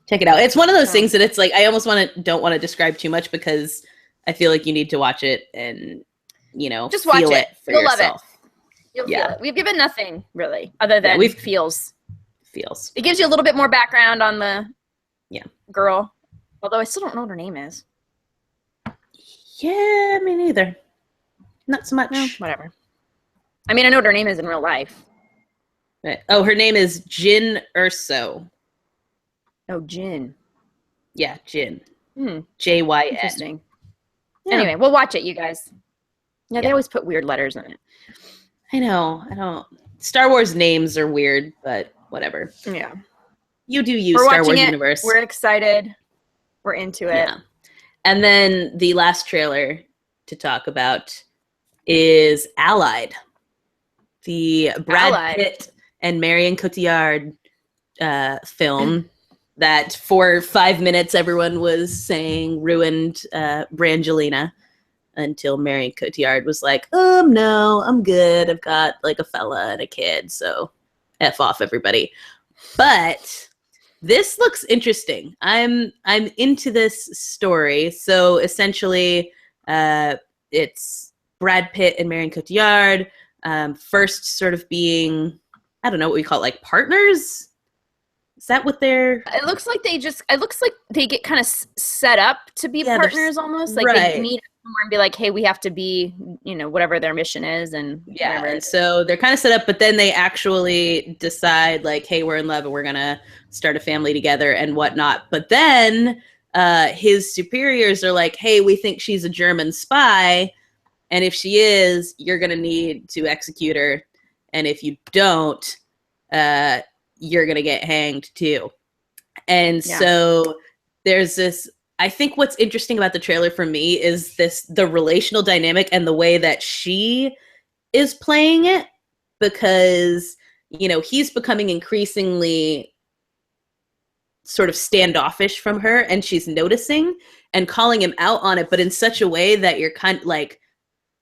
Check it out. It's one of those things that it's I almost don't want to describe too much because I feel like you need to watch it and just watch it for You'll yourself. Love it. You'll feel it. We've given nothing really other than feels. It gives you a little bit more background on the girl, although I still don't know what her name is. Yeah, me neither. Not so much. No, whatever. I mean, I know what her name is in real life. Right. Oh, her name is Jyn Erso. Oh, Jyn. Yeah, Jyn. Jyn. Interesting. Yeah. Anyway, we'll watch it, you guys. Yeah, they always put weird letters in it. I know. I don't. Star Wars names are weird, but whatever. Yeah. You do use Star Wars universe. We're excited. We're into it. Yeah. And then the last trailer to talk about is Allied. The Brad Pitt and Marion Cotillard film that for 5 minutes everyone was saying ruined Brangelina until Marion Cotillard was like, no, I'm good. I've got a fella and a kid, so F off everybody. But this looks interesting. I'm into this story. So essentially it's Brad Pitt and Marion Cotillard first sort of being, I don't know what we call it, partners? Is that what they're... It looks like they get kind of set up to be partners almost. They meet somewhere and be like, hey, we have to be, whatever their mission is, and whatever. And so they're kind of set up, but then they actually decide like, hey, we're in love and we're gonna start a family together and whatnot. But then his superiors are like, hey, we think she's a German spy, and if she is, you're gonna need to execute her, and if you don't, you're gonna get hanged too. And so there's this, I think what's interesting about the trailer for me is the relational dynamic and the way that she is playing it, because, he's becoming increasingly sort of standoffish from her, and she's noticing and calling him out on it, but in such a way that you're kind of like,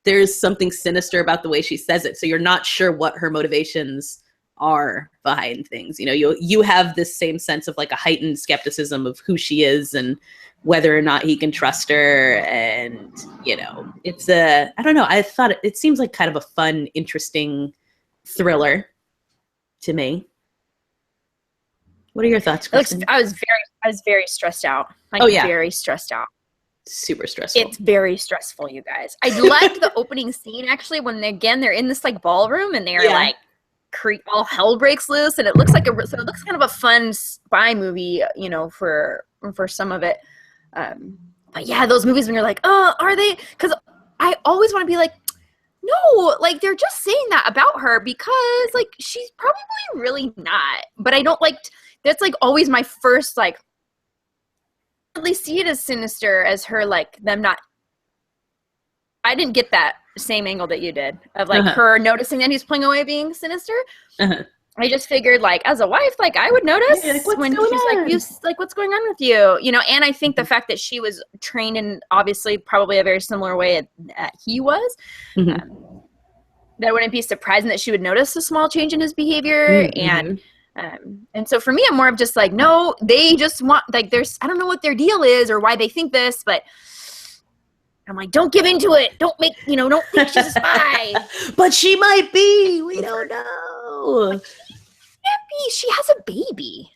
there's something sinister about the way she says it. So you're not sure what her motivations are behind things. You have this same sense of like a heightened skepticism of who she is and whether or not he can trust her. And, it's I don't know. I thought it seems like kind of a fun, interesting thriller to me. What are your thoughts, Kristen? I was very stressed out. Very stressed out. Super stressful. It's very stressful, you guys. I liked the opening scene actually when they're in this like ballroom and they're like all hell breaks loose, and it looks like it looks kind of a fun spy movie, for some of it. But yeah, those movies when you're like, oh, are they? Because I always want to be like, no, like they're just saying that about her because like she's probably really not. But I don't like. That's like always my first like. At least see it as sinister as her like them not. I didn't get that same angle that you did of like her noticing that he's pulling away being sinister. I just figured like as a wife, like I would notice when he's like, what's going on with you? And I think the fact that she was trained in obviously probably a very similar way that he was, that wouldn't be surprising that she would notice a small change in his behavior. And so for me, I'm more of just like, no, they just want like I don't know what their deal is or why they think this, but I'm like, don't give into it. Don't make, don't think she's a spy. But she might be. We don't know. She has a baby.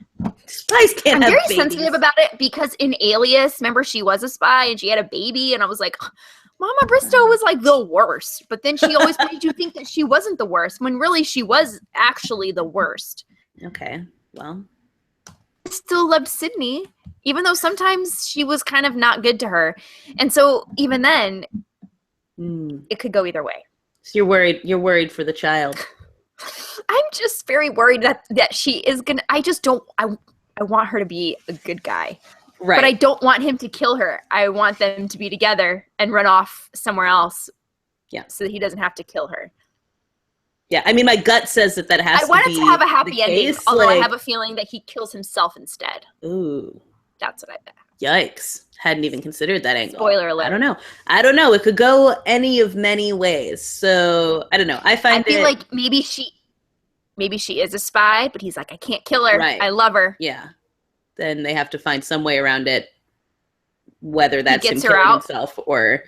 Spies can't have babies. I'm very sensitive about it because in Alias, remember she was a spy and she had a baby, and I was like, Mama Bristow was like the worst. But then she always made you think that she wasn't the worst when really she was actually the worst. Okay, well. I still loved Sydney, even though sometimes she was kind of not good to her. And so even then, it could go either way. So you're worried for the child. I'm just very worried that she is going to, I want her to be a good guy. Right. But I don't want him to kill her. I want them to be together and run off somewhere else. Yeah. So that he doesn't have to kill her. Yeah, I mean, my gut says that has to be I want it to have a happy ending, case, although I have a feeling that he kills himself instead. Ooh. That's what I bet. Yikes. Hadn't even considered that angle. Spoiler alert. I don't know. It could go any of many ways. So, I don't know. I feel like maybe she is a spy, but he's like, I can't kill her. Right. I love her. Yeah. Then they have to find some way around it, whether that's him killing himself or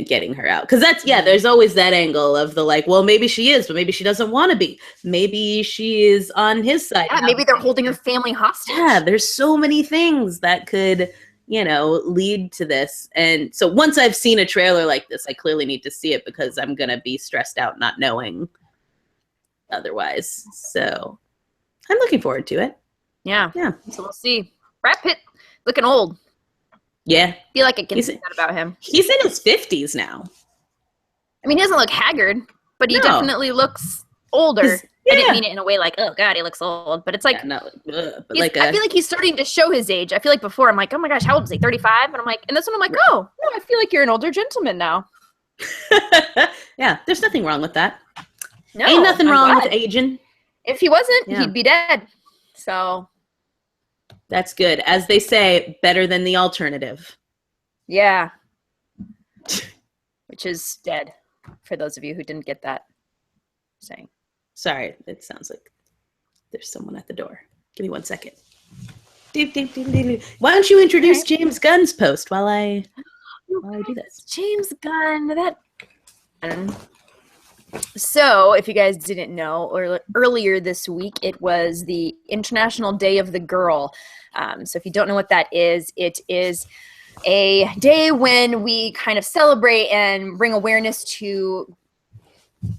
getting her out. Because there's always that angle of the like, well, maybe she is, but maybe she doesn't want to be. Maybe she is on his side. Yeah, maybe they're holding her family hostage. Yeah, there's so many things that could, lead to this. And so once I've seen a trailer like this, I clearly need to see it because I'm going to be stressed out not knowing otherwise. So I'm looking forward to it. Yeah. So we'll see. Brad Pitt looking old. Yeah. I feel like I can say that about him. He's in his 50s now. I mean, he doesn't look haggard, but he definitely looks older. I didn't mean it in a way like, oh, God, he looks old. But it's like, but I feel like he's starting to show his age. I feel like before, I'm like, oh, my gosh, how old is he? 35? And I'm like, and this one, I'm like, oh, no, I feel like you're an older gentleman now. Yeah, there's nothing wrong with that. No. Ain't nothing wrong with aging. If he wasn't, he'd be dead. So. That's good. As they say, better than the alternative. Yeah. Which is dead, for those of you who didn't get that saying. Sorry, it sounds like there's someone at the door. Give me 1 second. Why don't you introduce James Gunn's post while I do this? James Gunn, So, if you guys didn't know, earlier this week, it was the International Day of the Girl. So if you don't know what that is, it is a day when we kind of celebrate and bring awareness to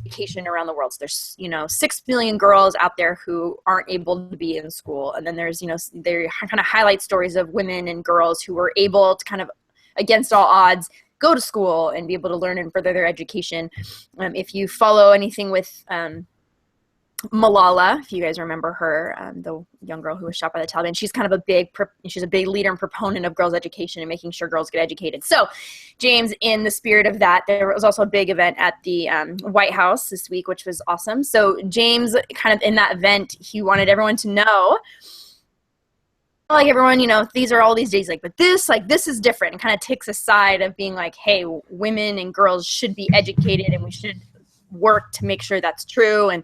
education around the world. So there's 6 million girls out there who aren't able to be in school, and then there's they kind of highlight stories of women and girls who were able to kind of against all odds go to school and be able to learn and further their education. If you follow anything with Malala, if you guys remember her, the young girl who was shot by the Taliban, she's kind of she's a big leader and proponent of girls' education and making sure girls get educated. So, James, in the spirit of that, there was also a big event at the White House this week, which was awesome. So, James, kind of in that event, he wanted everyone to know, like, everyone, these are all these days, but this is different, and kind of takes a side of being like, hey, women and girls should be educated, and we should work to make sure that's true. And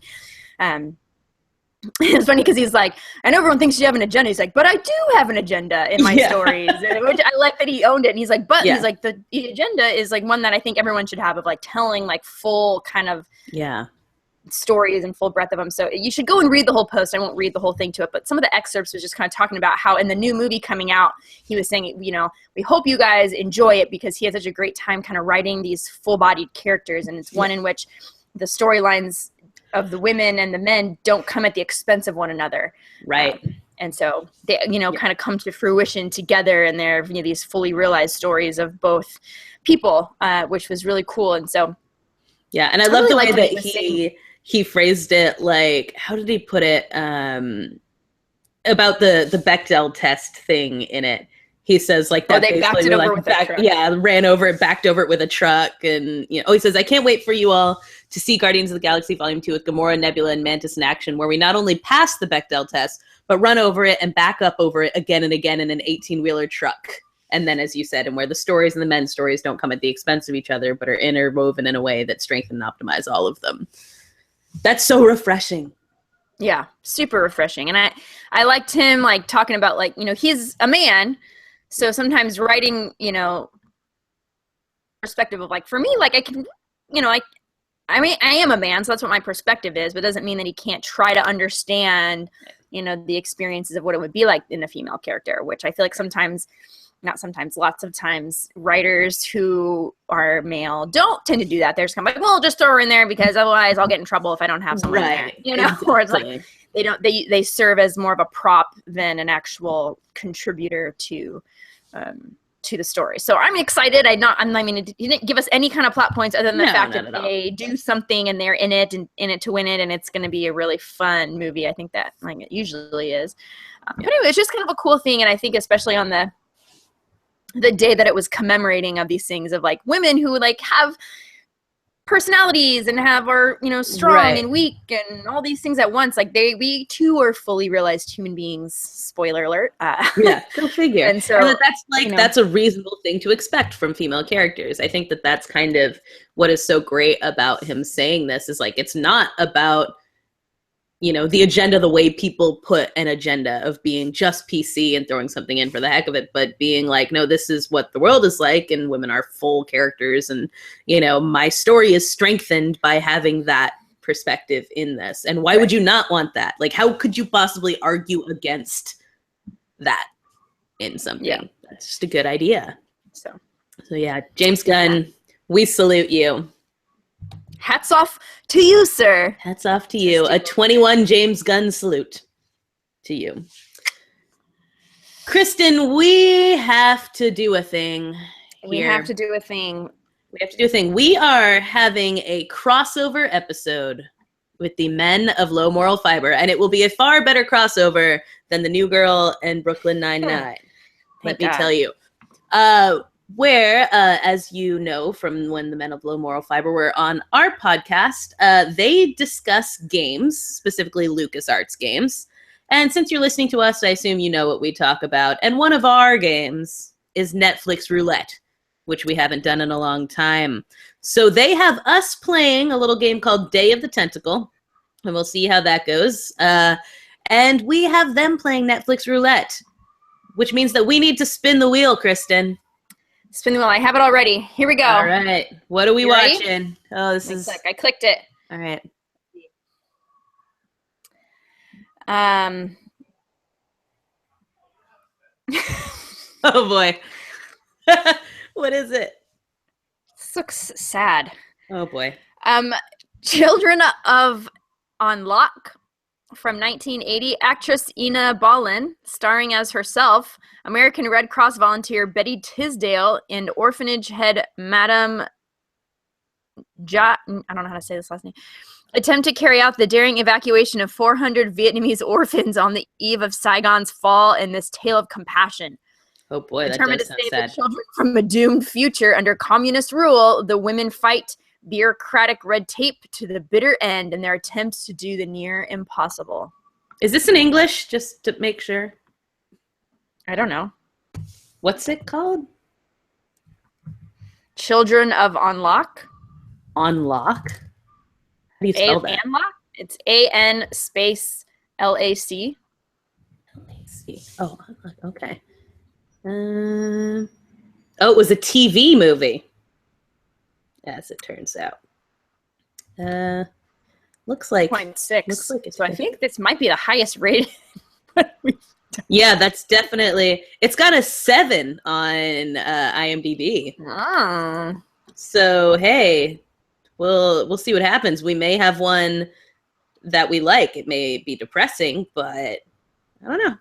it's funny because he's like, I know everyone thinks you have an agenda. He's like, but I do have an agenda in my stories, which I like that he owned it. And he's like, he's like, the agenda is like one that I think everyone should have, of like telling like full kind of stories and full breadth of them. So you should go and read the whole post. I won't read the whole thing to it, but some of the excerpts was just kind of talking about how in the new movie coming out, he was saying, we hope you guys enjoy it because he had such a great time kind of writing these full-bodied characters. And it's one in which the storylines of the women and the men don't come at the expense of one another. Right. And so they, kind of come to fruition together, and they're, these fully realized stories of both people, which was really cool. And so, yeah. And I love really the way that he phrased it, like, how did he put it? About the Bechdel test thing in it. He says like that. They backed it over with a truck. Yeah, ran over it, backed over it with a truck. And, he says, I can't wait for you all to see Guardians of the Galaxy Volume 2 with Gamora, Nebula, and Mantis in action, where we not only pass the Bechdel test, but run over it and back up over it again and again in an 18-wheeler truck. And then, as you said, and where the stories and the men's stories don't come at the expense of each other, but are interwoven in a way that strengthen and optimize all of them. That's so refreshing. Yeah, super refreshing. And I liked him like talking about like, he's a man. So sometimes writing, perspective of like, for me, like I can, I mean, I am a man, so that's what my perspective is, but it doesn't mean that he can't try to understand, the experiences of what it would be like in a female character, which I feel like lots of times writers who are male don't tend to do that. They're just kind of like, well, just throw her in there because otherwise I'll get in trouble if I don't have someone there, exactly. Or it's like they serve as more of a prop than an actual contributor to the story. So I'm excited. He didn't give us any kind of plot points other than the fact that they do something and they're in it to win it, and it's going to be a really fun movie. I think that like it usually is. But anyway, it's just kind of a cool thing, and I think especially on the day that it was commemorating of these things of like women who like have personalities and are strong and weak and all these things at once, like we too are fully realized human beings, spoiler alert. Go figure. And so that's like that's a reasonable thing to expect from female characters. I think that's kind of what is so great about him saying this, is like it's not about the agenda the way people put an agenda of being just PC and throwing something in for the heck of it, but being like, no, this is what the world is like, and women are full characters, and my story is strengthened by having that perspective in this. And why would you not want that? Like, how could you possibly argue against that in something? Yeah. That's just a good idea. So yeah, James Gunn, we salute you. Hats off to you, sir. Hats off to you. A 21 James Gunn salute to you. Kristen, we have to do a thing here. We have to do a thing. We are having a crossover episode with the Men of Low Moral Fiber, and it will be a far better crossover than the New Girl and Brooklyn Nine-Nine. Let me tell you. Where, as you know from when the Men of Low Moral Fiber were on our podcast, they discuss games, specifically LucasArts games. And since you're listening to us, I assume you know what we talk about. And one of our games is Netflix Roulette, which we haven't done in a long time. So they have us playing a little game called Day of the Tentacle, and we'll see how that goes. And we have them playing Netflix Roulette, which means that we need to spin the wheel, Kristen. Spin the wheel. I have it already. Here we go. All right. What are we watching? Ready? Oh, this is... I clicked it. All right. Oh, boy. What is it? This looks sad. Oh boy. Children of Unlock from 1980. Actress Ina Balin, starring as herself, American Red Cross volunteer Betty Tisdale, and orphanage head Madame I don't know how to say this last name, attempt to carry out the daring evacuation of 400 Vietnamese orphans on the eve of Saigon's fall in this tale of compassion. Oh boy, that Determined does to sound save sad. the children from a doomed future under communist rule, the women fight bureaucratic red tape to the bitter end in their attempts to do the near impossible. Is this in English, just to make sure? I don't know. What's it called? Children of Unlock. Unlock? How do you spell that? Unlock? It's A-N space L-A-C. L-A-C. Oh, okay. Oh, it was a TV movie, as it turns out. Looks like 0.6. Looks like it's so I think this might be the highest rated. Yeah, that's definitely. It's got a 7 on IMDb. Oh. So hey, we'll see what happens. We may have one that we like. It may be depressing, but I don't know.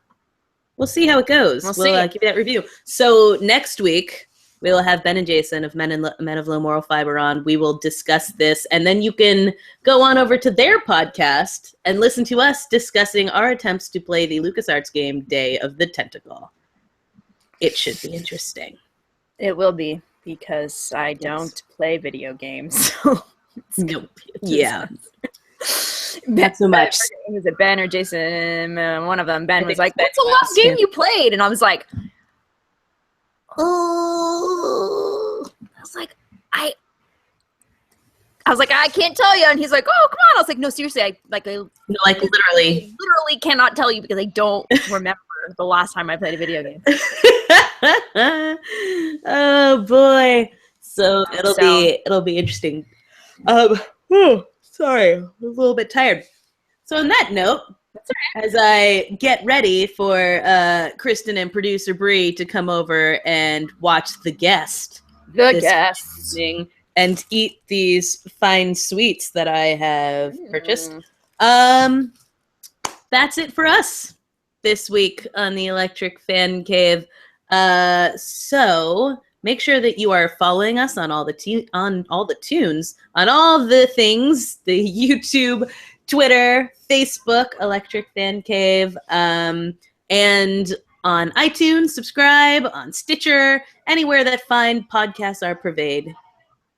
We'll see how it goes. We'll see. Give you that review. So next week, we will have Ben and Jason of Men of Low Moral Fiber on. We will discuss this, and then you can go on over to their podcast and listen to us discussing our attempts to play the LucasArts game Day of the Tentacle. It should be interesting. It will be, because I don't play video games. Nope. Yeah. Not so much. Was it Ben or Jason? One of them. Ben was like, that's "What's the last game you played?" And I was like, "Oh," I can't tell you. And he's like, "Oh, come on." I was like, "No, seriously, I literally cannot tell you because I don't remember the last time I played a video game." Oh boy. So it'll be interesting. Sorry, I'm a little bit tired. So on that note, as I get ready for Kristen and producer Bree to come over and watch The Guest. Evening and eat these fine sweets that I have purchased. That's it for us this week on the Electric Fan Cave. So make sure that you are following us on all the tunes, on all the things, the YouTube, Twitter, Facebook, Electric Fan Cave, and on iTunes, subscribe, on Stitcher, anywhere that fine podcasts are purveyed.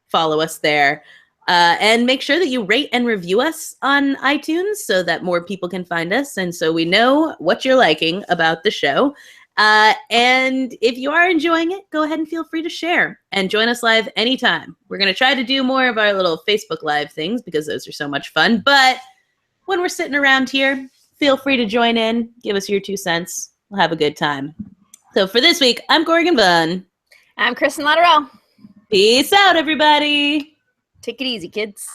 Follow us there. And make sure that you rate and review us on iTunes so that more people can find us and so we know what you're liking about the show. And if you are enjoying it, go ahead and feel free to share and join us live anytime. We're going to try to do more of our little Facebook Live things because those are so much fun. But when we're sitting around here, feel free to join in. Give us your 2 cents. We'll have a good time. So for this week, I'm Corrigan Bunn. I'm Kristen Lotterell. Peace out, everybody. Take it easy, kids.